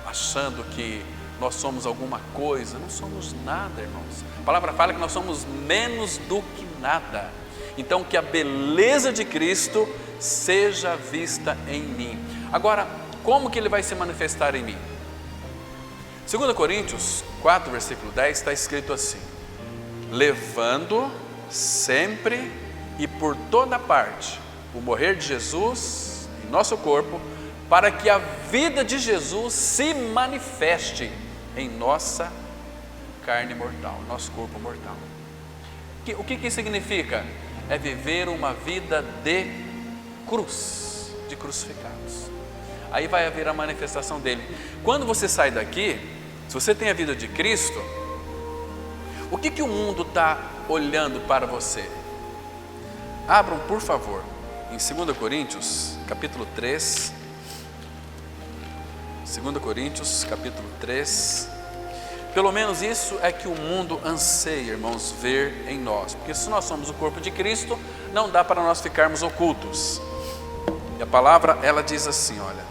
achando que nós somos alguma coisa. Não somos nada, irmãos. A palavra fala que nós somos menos do que nada. Então, que a beleza de Cristo seja vista em mim. Agora, como que Ele vai se manifestar em mim? 2 Coríntios 4, versículo 10, está escrito assim: levando sempre e por toda parte o morrer de Jesus em nosso corpo, para que a vida de Jesus se manifeste em nossa carne mortal, nosso corpo mortal. O que significa? É viver uma vida de cruz, de crucificados. Aí vai haver a manifestação dele. Quando você sai daqui, se você tem a vida de Cristo, o que o mundo está olhando para você? Abram, por favor, em 2 Coríntios, capítulo 3. 2 Coríntios, capítulo 3. Pelo menos isso é que o mundo anseia, irmãos, ver em nós. Porque se nós somos o corpo de Cristo, não dá para nós ficarmos ocultos. E a palavra, ela diz assim, olha,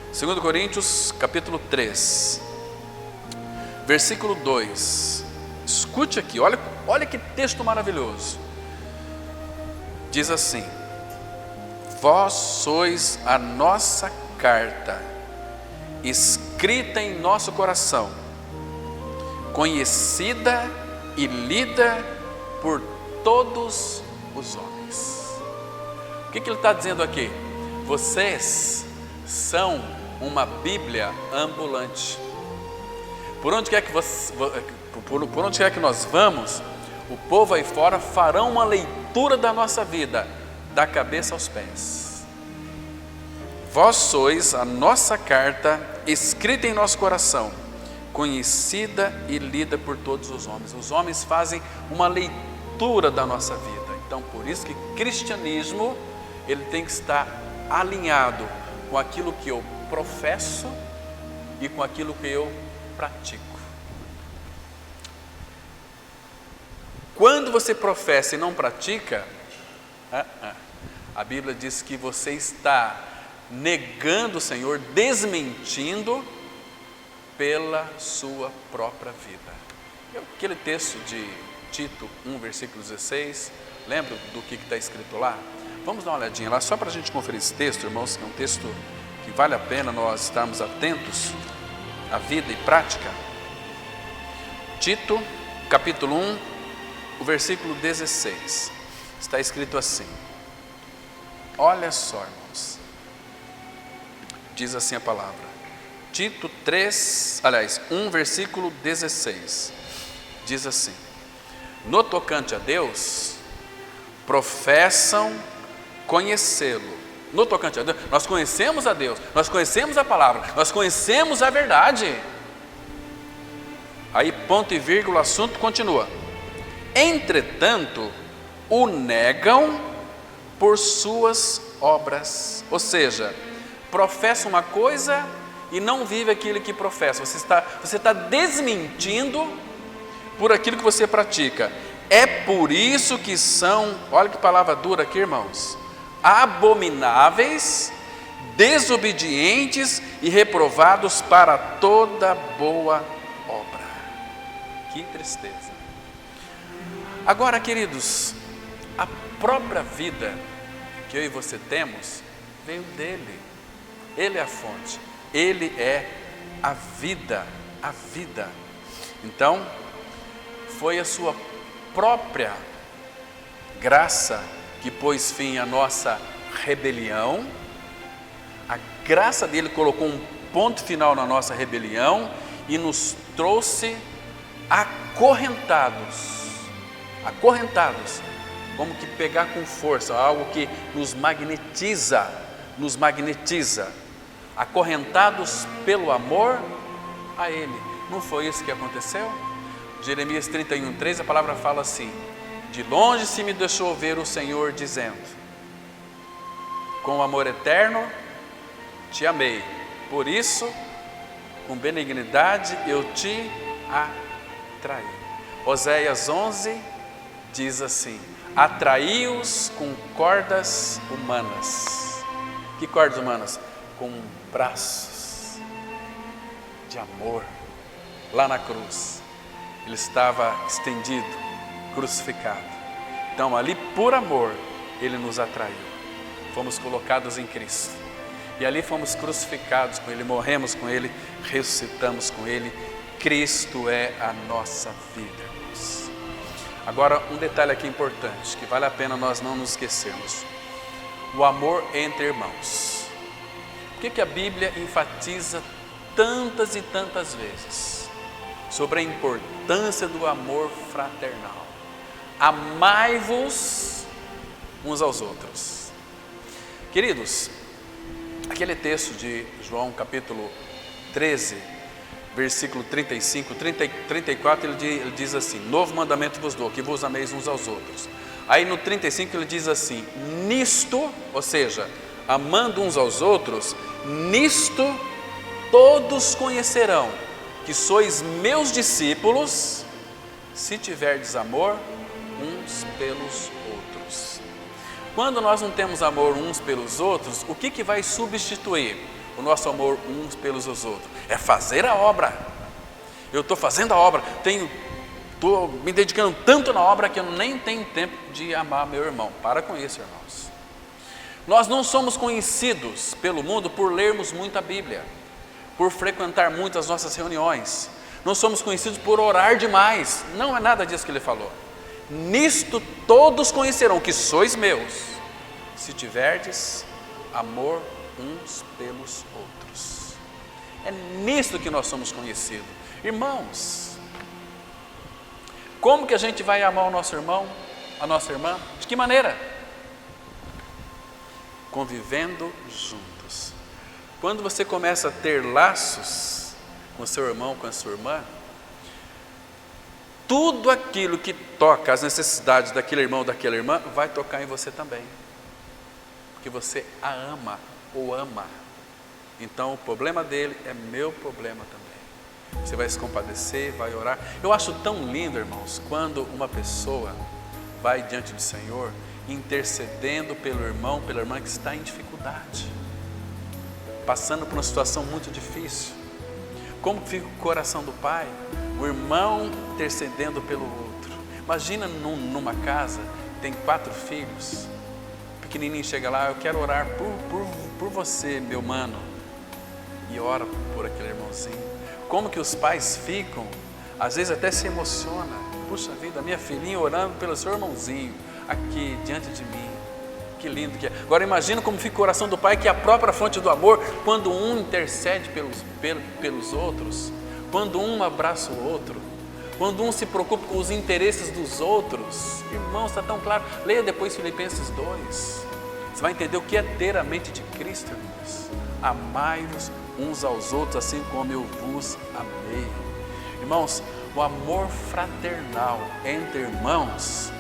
2 Coríntios, capítulo 3, versículo 2. Escute aqui, olha que texto maravilhoso. Diz assim: vós sois a nossa carta, escrita em nosso coração, conhecida e lida por todos os homens. O que ele está dizendo aqui? Vocês são uma Bíblia ambulante. Por onde quer que nós vamos, o povo aí fora farão uma leitura da nossa vida, da cabeça aos pés. Vós sois a nossa carta, escrita em nosso coração, conhecida e lida por todos os homens. Os homens fazem uma leitura da nossa vida. Então, por isso que cristianismo, ele tem que estar alinhado com aquilo que eu professo e com aquilo que eu pratico. Quando você professa e não pratica, a Bíblia diz que você está negando o Senhor, desmentindo pela sua própria vida. Aquele texto de Tito 1, versículo 16, lembra do que está escrito lá? Vamos dar uma olhadinha lá, só para a gente conferir esse texto, irmãos, que é um texto que vale a pena nós estarmos atentos à vida e prática. Tito, capítulo 1, o versículo 16, está escrito assim, olha só, irmãos, diz assim a palavra, Tito 1, versículo 16, diz assim: no tocante a Deus, professam conhecê-lo. No tocante a Deus, nós conhecemos a Deus, nós conhecemos a palavra, nós conhecemos a verdade. Aí ponto e vírgula, o assunto continua. Entretanto, o negam por suas obras. Ou seja, professa uma coisa e não vive aquilo que professa. Você está desmentindo por aquilo que você pratica. É por isso que são, olha que palavra dura aqui, irmãos, abomináveis, desobedientes e reprovados para toda boa obra. Que tristeza. Agora, queridos, a própria vida que eu e você temos veio dele. Ele é a fonte, ele é a vida, a vida. Então, foi a sua própria graça que pôs fim à nossa rebelião. A graça dele colocou um ponto final na nossa rebelião e nos trouxe acorrentados, como que pegar com força, algo que nos magnetiza, acorrentados pelo amor a ele. Não foi isso que aconteceu? Jeremias 31:3, a palavra fala assim: de longe se me deixou ver o Senhor dizendo, com amor eterno te amei, por isso com benignidade eu te atraí. Oséias 11 diz assim: atraí-os com cordas humanas. Que cordas humanas? Com braços de amor. Lá na cruz ele estava estendido, crucificado. Então ali por amor ele nos atraiu. Fomos colocados em Cristo e ali fomos crucificados com ele, morremos com ele, ressuscitamos com ele Cristo é a nossa vida, irmãos. Agora, um detalhe aqui importante, que vale a pena nós não nos esquecermos. O amor entre irmãos. Por que a Bíblia enfatiza tantas e tantas vezes sobre a importância do amor fraternal? Amai-vos uns aos outros. Queridos, aquele texto de João capítulo 13, versículo 35, 34, ele diz assim: novo mandamento vos dou, que vos ameis uns aos outros. Aí no 35 ele diz assim: nisto, ou seja, amando uns aos outros, nisto todos conhecerão que sois meus discípulos, se tiverdes amor uns pelos outros. Quando nós não temos amor uns pelos outros, o que vai substituir o nosso amor uns pelos outros? É fazer a obra. Eu estou fazendo a obra, estou me dedicando tanto na obra que eu nem tenho tempo de amar meu irmão. Para com isso, irmãos. Nós não somos conhecidos pelo mundo por lermos muita Bíblia, por frequentar muitas nossas reuniões. Não somos conhecidos por orar demais. Não é nada disso que ele falou. Nisto todos conhecerão que sois meus, se tiverdes amor uns pelos outros. É nisto que nós somos conhecidos. Irmãos, como que a gente vai amar o nosso irmão, a nossa irmã? De que maneira? Convivendo juntos. Quando você começa a ter laços com o seu irmão, com a sua irmã, tudo aquilo que toca as necessidades daquele irmão, daquela irmã, vai tocar em você também, porque você a ama ou ama. Então o problema dele é meu problema também. Você vai se compadecer, vai orar. Eu acho tão lindo, irmãos, quando uma pessoa vai diante do Senhor intercedendo pelo irmão, pela irmã que está em dificuldade, passando por uma situação muito difícil. Como fica o coração do pai? O irmão intercedendo pelo outro. Imagina numa casa, tem 4 filhos, o pequenininho chega lá: eu quero orar por você, meu mano, e ora por aquele irmãozinho. Como que os pais ficam, às vezes até se emociona: puxa vida, minha filhinha orando pelo seu irmãozinho, aqui diante de mim, que lindo que é. Agora imagina como fica o coração do pai, que é a própria fonte do amor, quando um intercede pelos outros, quando um abraça o outro, quando um se preocupa com os interesses dos outros. Irmãos, está tão claro. Leia depois Filipenses 2, você vai entender o que é ter a mente de Cristo, irmãos. Amai-vos uns aos outros, assim como eu vos amei. Irmãos, o amor fraternal entre irmãos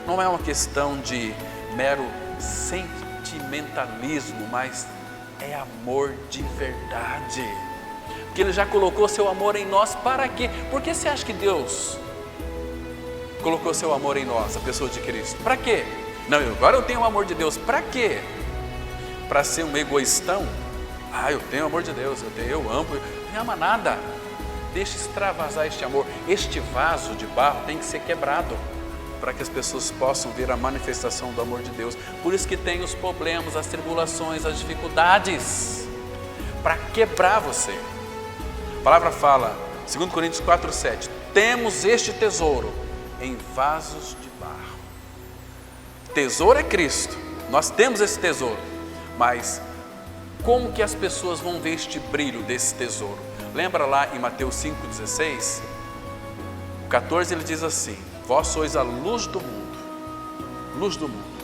não é uma questão de mero sentimentalismo, mas é amor de verdade. Porque Ele já colocou seu amor em nós. Para quê? Por que você acha que Deus colocou seu amor em nós, a pessoa de Cristo? Para quê? Não, agora eu tenho o amor de Deus. Para quê? Para ser um egoístão? Eu tenho o amor de Deus, eu amo. Não ama nada. Deixa extravasar este amor. Este vaso de barro tem que ser quebrado, para que as pessoas possam ver a manifestação do amor de Deus. Por isso que tem os problemas, as tribulações, as dificuldades, para quebrar você. A palavra fala, 2 Coríntios 4:7, temos este tesouro em vasos de barro. Tesouro é Cristo, nós temos esse tesouro, mas como que as pessoas vão ver este brilho desse tesouro? Lembra lá em Mateus 5,16? O 14 ele diz assim: vós sois a luz do mundo, luz do mundo.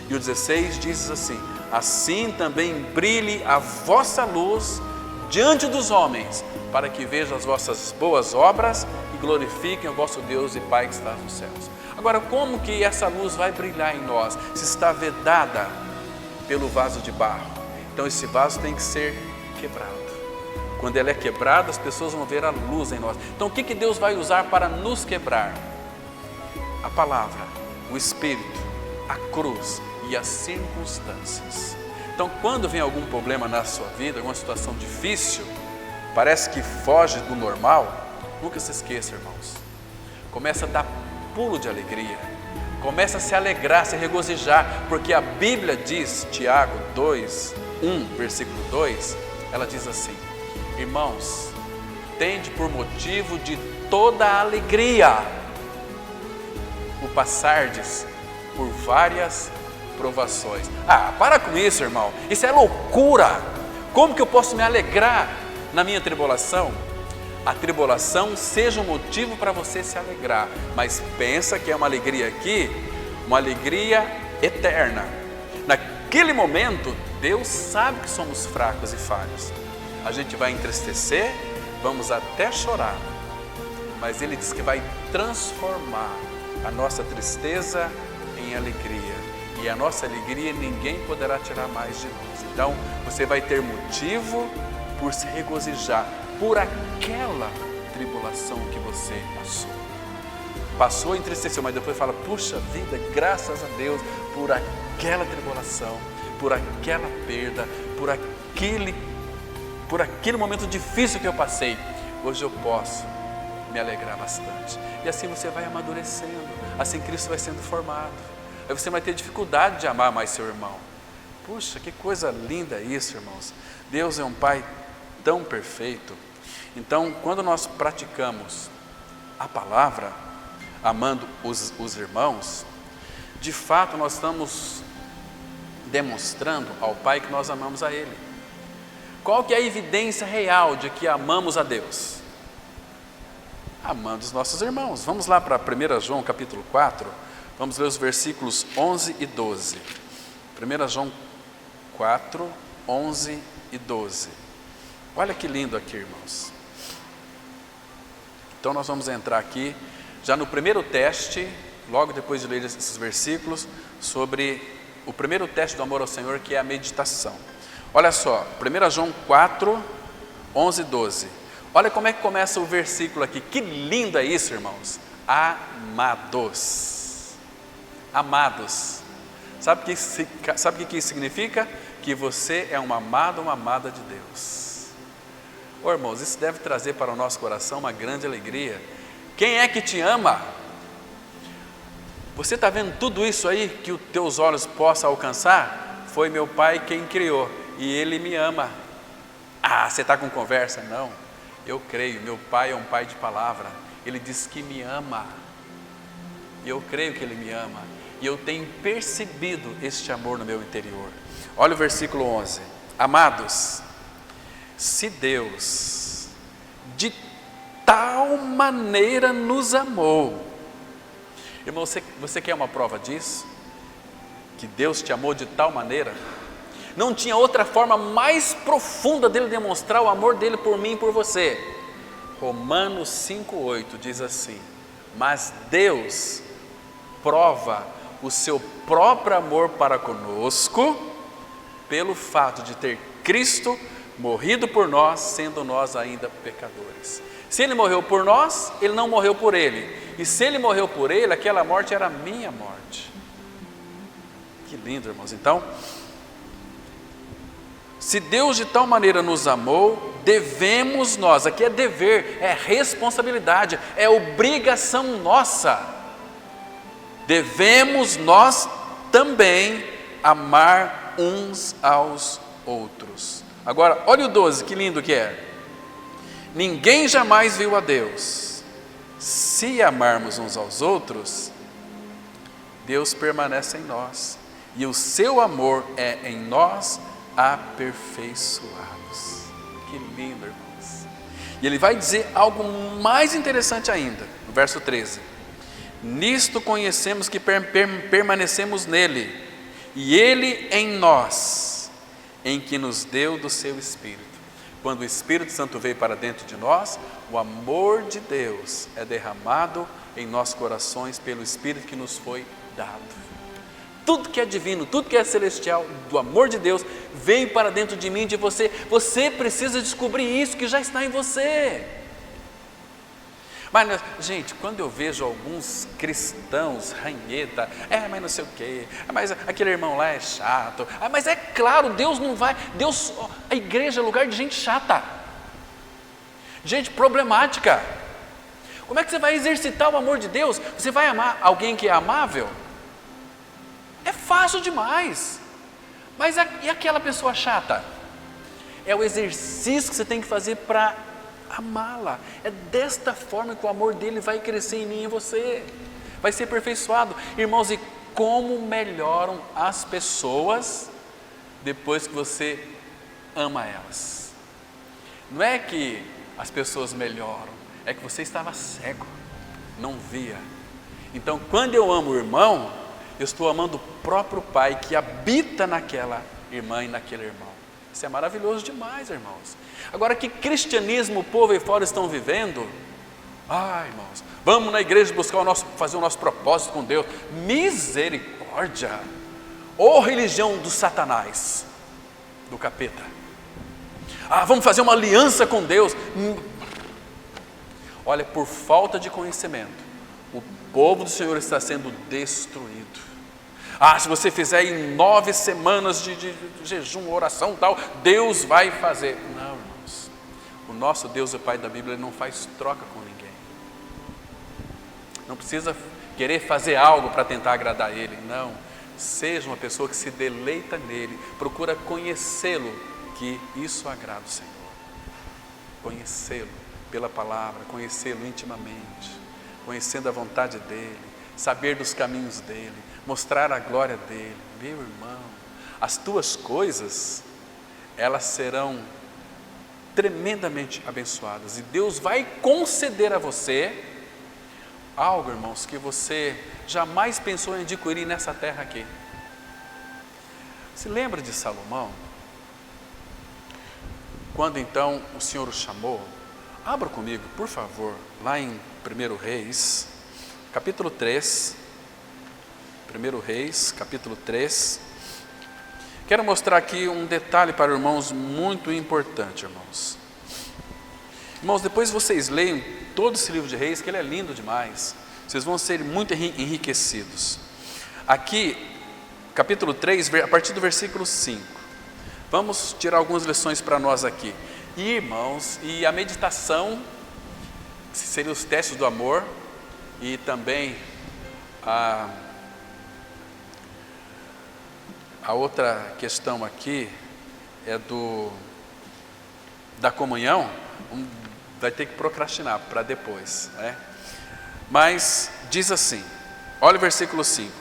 E o 16 diz assim: assim também brilhe a vossa luz diante dos homens, para que vejam as vossas boas obras e glorifiquem o vosso Deus e Pai que está nos céus. Agora, como que essa luz vai brilhar em nós, se está vedada pelo vaso de barro? Então esse vaso tem que ser quebrado. Quando ele é quebrado, as pessoas vão ver a luz em nós. Então o que Deus vai usar para nos quebrar? A palavra, o Espírito, a cruz e as circunstâncias. Então, quando vem algum problema na sua vida, alguma situação difícil, parece que foge do normal, nunca se esqueça, irmãos. Começa a dar pulo de alegria, começa a se alegrar, se regozijar, porque a Bíblia diz, Tiago 2, 1, versículo 2, ela diz assim: irmãos, tende por motivo de toda a alegria o passardes por várias provações. Ah, para com isso, irmão. Isso é loucura. Como que eu posso me alegrar na minha tribulação? A tribulação seja um motivo para você se alegrar, mas pensa que é uma alegria aqui, uma alegria eterna. Naquele momento, Deus sabe que somos fracos e falhos. A gente vai entristecer, vamos até chorar, mas Ele diz que vai transformar a nossa tristeza em alegria. E a nossa alegria ninguém poderá tirar mais de nós. Então, você vai ter motivo por se regozijar por aquela tribulação que você passou, entristeceu, mas depois fala, puxa vida, graças a Deus por aquela tribulação, por aquela perda, por aquele momento difícil que eu passei. Hoje eu posso me alegrar bastante. E assim você vai amadurecendo, assim Cristo vai sendo formado. Aí você vai ter dificuldade de amar mais seu irmão. Puxa, que coisa linda isso, irmãos. Deus é um Pai tão perfeito. Então, quando nós praticamos a palavra, amando os irmãos, de fato nós estamos demonstrando ao Pai que nós amamos a Ele. Qual que é a evidência real de que amamos a Deus? Amando os nossos irmãos. Vamos lá para 1 João capítulo 4, vamos ler os versículos 11 e 12. 1 João 4, 11 e 12. Olha que lindo aqui, irmãos. Então nós vamos entrar aqui, já no primeiro teste, logo depois de ler esses versículos, sobre o primeiro teste do amor ao Senhor, que é a meditação. Olha só, 1 João 4, 11 e 12. Olha como é que começa o versículo aqui, que lindo é isso, irmãos. Amados. Amados. Sabe o que isso significa? Que você é um amado, uma amada de Deus. Ô, irmãos, isso deve trazer para o nosso coração uma grande alegria. Quem é que te ama? Você está vendo tudo isso aí que os teus olhos possam alcançar? Foi meu Pai quem criou e Ele me ama. Ah, você está com conversa? Não, eu creio, meu Pai é um Pai de palavra. Ele diz que me ama. E eu creio que Ele me ama. E eu tenho percebido este amor no meu interior. Olha o versículo 11. Amados, se Deus de tal maneira nos amou. Irmão, você quer uma prova disso? Que Deus te amou de tal maneira? Não tinha outra forma mais profunda dele demonstrar o amor dele por mim e por você. Romanos 5,8 diz assim: mas Deus prova o seu próprio amor para conosco pelo fato de ter Cristo morrido por nós, sendo nós ainda pecadores. Se Ele morreu por nós, Ele não morreu por Ele. E se Ele morreu por Ele, aquela morte era a minha morte. Que lindo, irmãos. Então, se Deus de tal maneira nos amou, devemos nós, aqui é dever, é responsabilidade, é obrigação nossa. Devemos nós também amar uns aos outros. Agora, olha o 12, que lindo que é. Ninguém jamais viu a Deus. Se amarmos uns aos outros, Deus permanece em nós, e o seu amor é em nós aperfeiçoados. Que lindo, irmãos. E ele vai dizer algo mais interessante ainda, no verso 13. Nisto conhecemos que permanecemos nele, e ele em nós, em que nos deu do seu Espírito. Quando o Espírito Santo veio para dentro de nós, o amor de Deus é derramado em nossos corações pelo Espírito que nos foi dado. Tudo que é divino, tudo que é celestial, do amor de Deus, veio para dentro de mim e de você. Você precisa descobrir isso que já está em você. Mas, gente, quando eu vejo alguns cristãos, ranheta, mas não sei o quê, mas aquele irmão lá é chato, mas é claro, Deus não vai, a igreja é lugar de gente chata, gente problemática. Como é que você vai exercitar o amor de Deus? Você vai amar alguém que é amável? É fácil demais. Mas e aquela pessoa chata? É o exercício que você tem que fazer para amá-la. É desta forma que o amor dele vai crescer em mim e em você, vai ser aperfeiçoado. Irmãos, e como melhoram as pessoas depois que você ama elas? Não é que as pessoas melhoram, é que você estava cego, não via. Então, quando eu amo o irmão, eu estou amando o próprio Pai que habita naquela irmã e naquele irmão. Isso é maravilhoso demais, irmãos. Agora, que cristianismo o povo aí fora estão vivendo? Irmãos, vamos na igreja buscar fazer o nosso propósito com Deus. Misericórdia! Ô religião do Satanás, do capeta. Vamos fazer uma aliança com Deus. Olha, por falta de conhecimento, o povo do Senhor está sendo destruído. Se você fizer em 9 semanas de jejum, oração tal, Deus vai fazer. Não, irmãos. O nosso Deus, o Pai da Bíblia, ele não faz troca com ninguém. Não precisa querer fazer algo para tentar agradar Ele. Não. Seja uma pessoa que se deleita nele. Procura conhecê-lo, que isso agrada o Senhor. Conhecê-lo pela palavra, conhecê-lo intimamente, conhecendo a vontade dEle, saber dos caminhos dEle, mostrar a glória dEle. Meu irmão, as tuas coisas, elas serão tremendamente abençoadas, e Deus vai conceder a você algo, irmãos, que você jamais pensou em adquirir nessa terra aqui. Se lembra de Salomão? Quando então o Senhor o chamou, abra comigo, por favor, lá em 1 Reis, capítulo 3, 1 Reis, capítulo 3, quero mostrar aqui um detalhe para irmãos muito importante, irmãos. Irmãos, depois vocês leiam todo esse livro de Reis, que ele é lindo demais, vocês vão ser muito enriquecidos. Aqui, capítulo 3, a partir do versículo 5, vamos tirar algumas lições para nós aqui. E irmãos, e a meditação, que seriam os testes do amor, e também a outra questão aqui é da comunhão. Vai ter que procrastinar para depois, né? Mas diz assim, olha o versículo 5: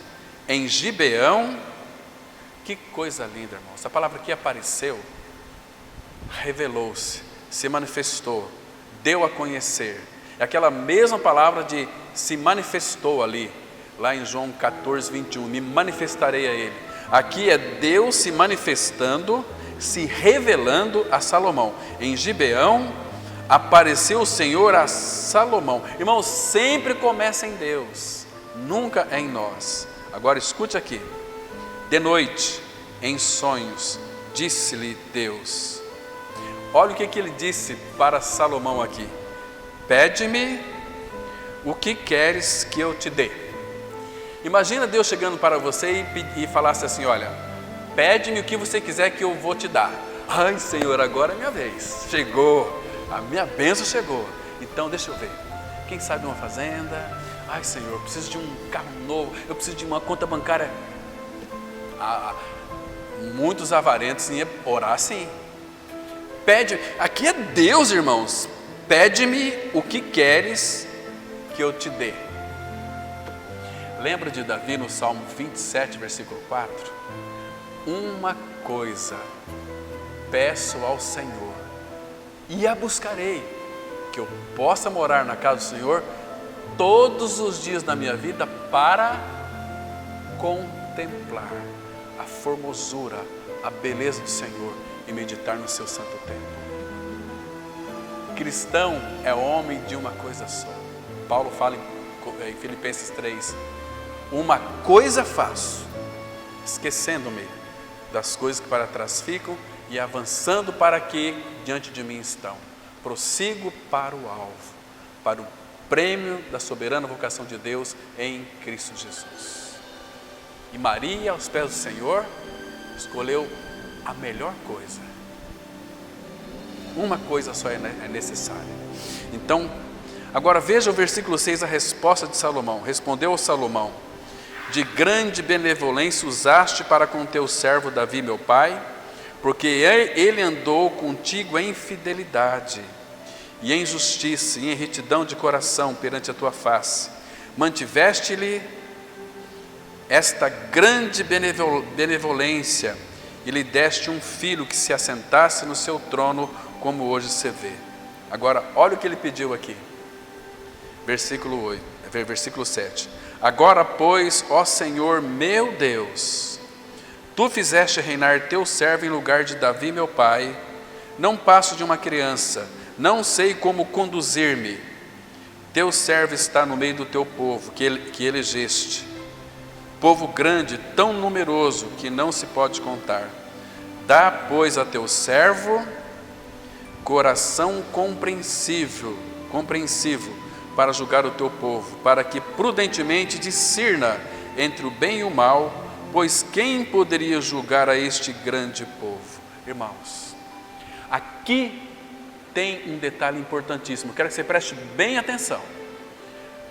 em Gibeão, que coisa linda, irmãos, essa palavra aqui apareceu, revelou-se, se manifestou, deu a conhecer. É aquela mesma palavra de se manifestou ali, lá em João 14, 21, me manifestarei a ele. Aqui é Deus se manifestando, se revelando a Salomão. Em Gibeão apareceu o Senhor a Salomão. Irmãos, sempre começa em Deus, nunca é em nós. Agora escute aqui: de noite, em sonhos, disse-lhe Deus. Olha o que ele disse para Salomão aqui: pede-me o que queres que eu te dê. Imagina Deus chegando para você e falasse assim: olha, pede-me o que você quiser que eu vou te dar. Ai, Senhor, agora é minha vez, chegou, a minha bênção chegou. Então deixa eu ver, quem sabe uma fazenda? Ai, Senhor, eu preciso de um carro novo, eu preciso de uma conta bancária. Muitos avarentos iam orar assim. Pede, aqui é Deus, irmãos, pede-me o que queres que eu te dê. Lembra de Davi no Salmo 27, versículo 4? Uma coisa peço ao Senhor, e a buscarei, que eu possa morar na casa do Senhor todos os dias da minha vida, para contemplar a formosura, a beleza do Senhor e meditar no seu santo templo. Cristão é homem de uma coisa só. Paulo fala em Filipenses 3: uma coisa faço, esquecendo-me das coisas que para trás ficam e avançando para que diante de mim estão. Prossigo para o alvo, para o prêmio da soberana vocação de Deus em Cristo Jesus. E Maria, aos pés do Senhor, escolheu a melhor coisa. Uma coisa só é necessária. Então, agora veja o versículo 6, a resposta de Salomão. Respondeu Salomão: de grande benevolência usaste para com teu servo Davi, meu pai, porque ele andou contigo em fidelidade e em justiça e em retidão de coração perante a tua face. Mantiveste-lhe esta grande benevolência e lhe deste um filho que se assentasse no seu trono, como hoje se vê. Agora, olha o que ele pediu aqui. Versículo 7. Agora, pois, ó Senhor meu Deus, tu fizeste reinar teu servo em lugar de Davi, meu pai. Não passo de uma criança, não sei como conduzir-me. Teu servo está no meio do teu povo, que elegeste. Povo grande, tão numeroso, que não se pode contar. Dá, pois, a teu servo coração compreensivo, para julgar o teu povo, para que prudentemente discirna entre o bem e o mal, pois quem poderia julgar a este grande povo? Irmãos, aqui tem um detalhe importantíssimo, quero que você preste bem atenção.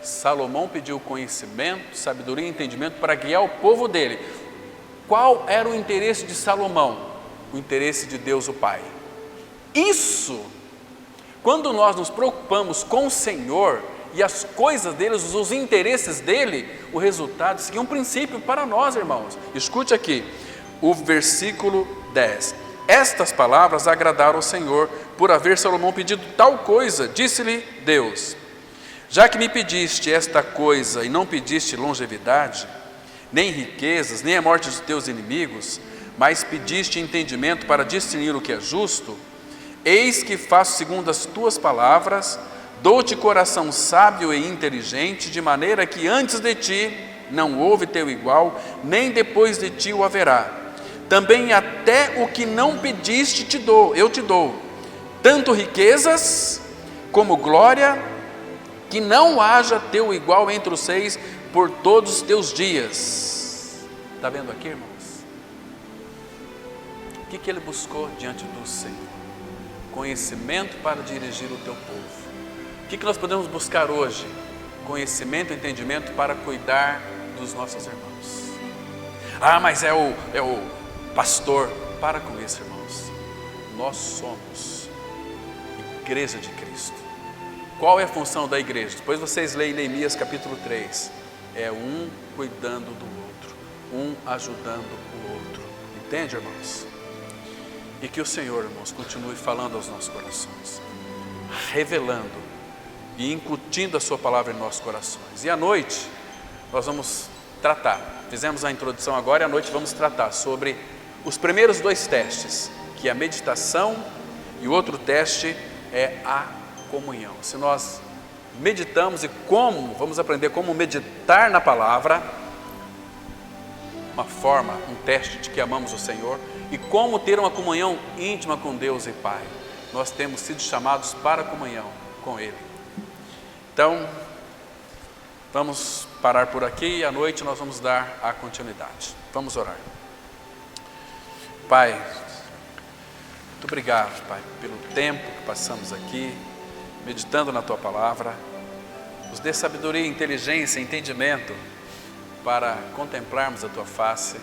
Salomão pediu conhecimento, sabedoria e entendimento para guiar o povo dele. Qual era o interesse de Salomão? O interesse de Deus o Pai. Isso, quando nós nos preocupamos com o Senhor e as coisas dele, os interesses dele, o resultado, isso aqui é um princípio para nós, irmãos. Escute aqui, o versículo 10. Estas palavras agradaram ao Senhor, por haver Salomão pedido tal coisa. Disse-lhe Deus: já que me pediste esta coisa e não pediste longevidade, nem riquezas, nem a morte dos teus inimigos, mas pediste entendimento para discernir o que é justo, eis que faço segundo as tuas palavras, dou-te coração sábio e inteligente, de maneira que antes de ti não houve teu igual, nem depois de ti o haverá. Também até o que não pediste eu te dou, tanto riquezas como glória, que não haja teu igual entre os seis por todos os teus dias. Está vendo aqui, irmãos? O que ele buscou diante do Senhor? Conhecimento para dirigir o teu povo. O que nós podemos buscar hoje? Conhecimento e entendimento para cuidar dos nossos irmãos. Ah, mas é o pastor. Para com isso, irmãos. Nós somos igreja de Cristo. Qual é a função da igreja? Depois vocês leem Neemias capítulo 3. É um cuidando do outro, um ajudando o outro. Entende, irmãos? E que o Senhor, irmãos, continue falando aos nossos corações, revelando e incutindo a sua palavra em nossos corações. E à noite nós vamos tratar, fizemos a introdução agora, e à noite vamos tratar sobre os primeiros dois testes, que é a meditação, e o outro teste é a comunhão. Se nós meditamos vamos aprender como meditar na palavra, uma forma, um teste de que amamos o Senhor, e como ter uma comunhão íntima com Deus e Pai. Nós temos sido chamados para a comunhão com Ele. Então, vamos parar por aqui e à noite nós vamos dar a continuidade. Vamos orar. Pai, muito obrigado, Pai, pelo tempo que passamos aqui, meditando na Tua Palavra. Nos dê sabedoria, inteligência, entendimento para contemplarmos a Tua face,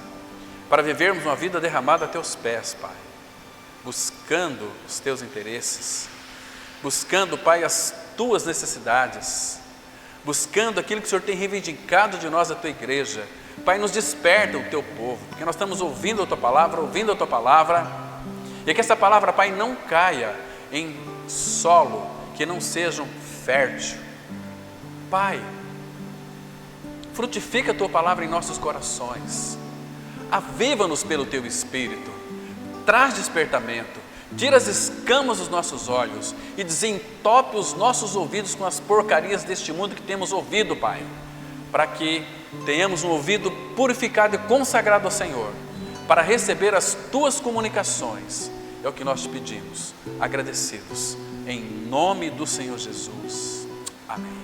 para vivermos uma vida derramada a Teus pés, Pai, buscando os Teus interesses, buscando, Pai, as Tuas necessidades, buscando aquilo que o Senhor tem reivindicado de nós, a Tua igreja. Pai, nos desperta o Teu povo, porque nós estamos ouvindo a Tua palavra, e que essa palavra, Pai, não caia em solo que não seja fértil. Pai, frutifica a Tua palavra em nossos corações, aviva-nos pelo Teu Espírito, traz despertamento, tira as escamas dos nossos olhos e desentope os nossos ouvidos com as porcarias deste mundo que temos ouvido, Pai, para que tenhamos um ouvido purificado e consagrado ao Senhor, para receber as Tuas comunicações. É o que nós te pedimos, agradecidos, em nome do Senhor Jesus. Amém.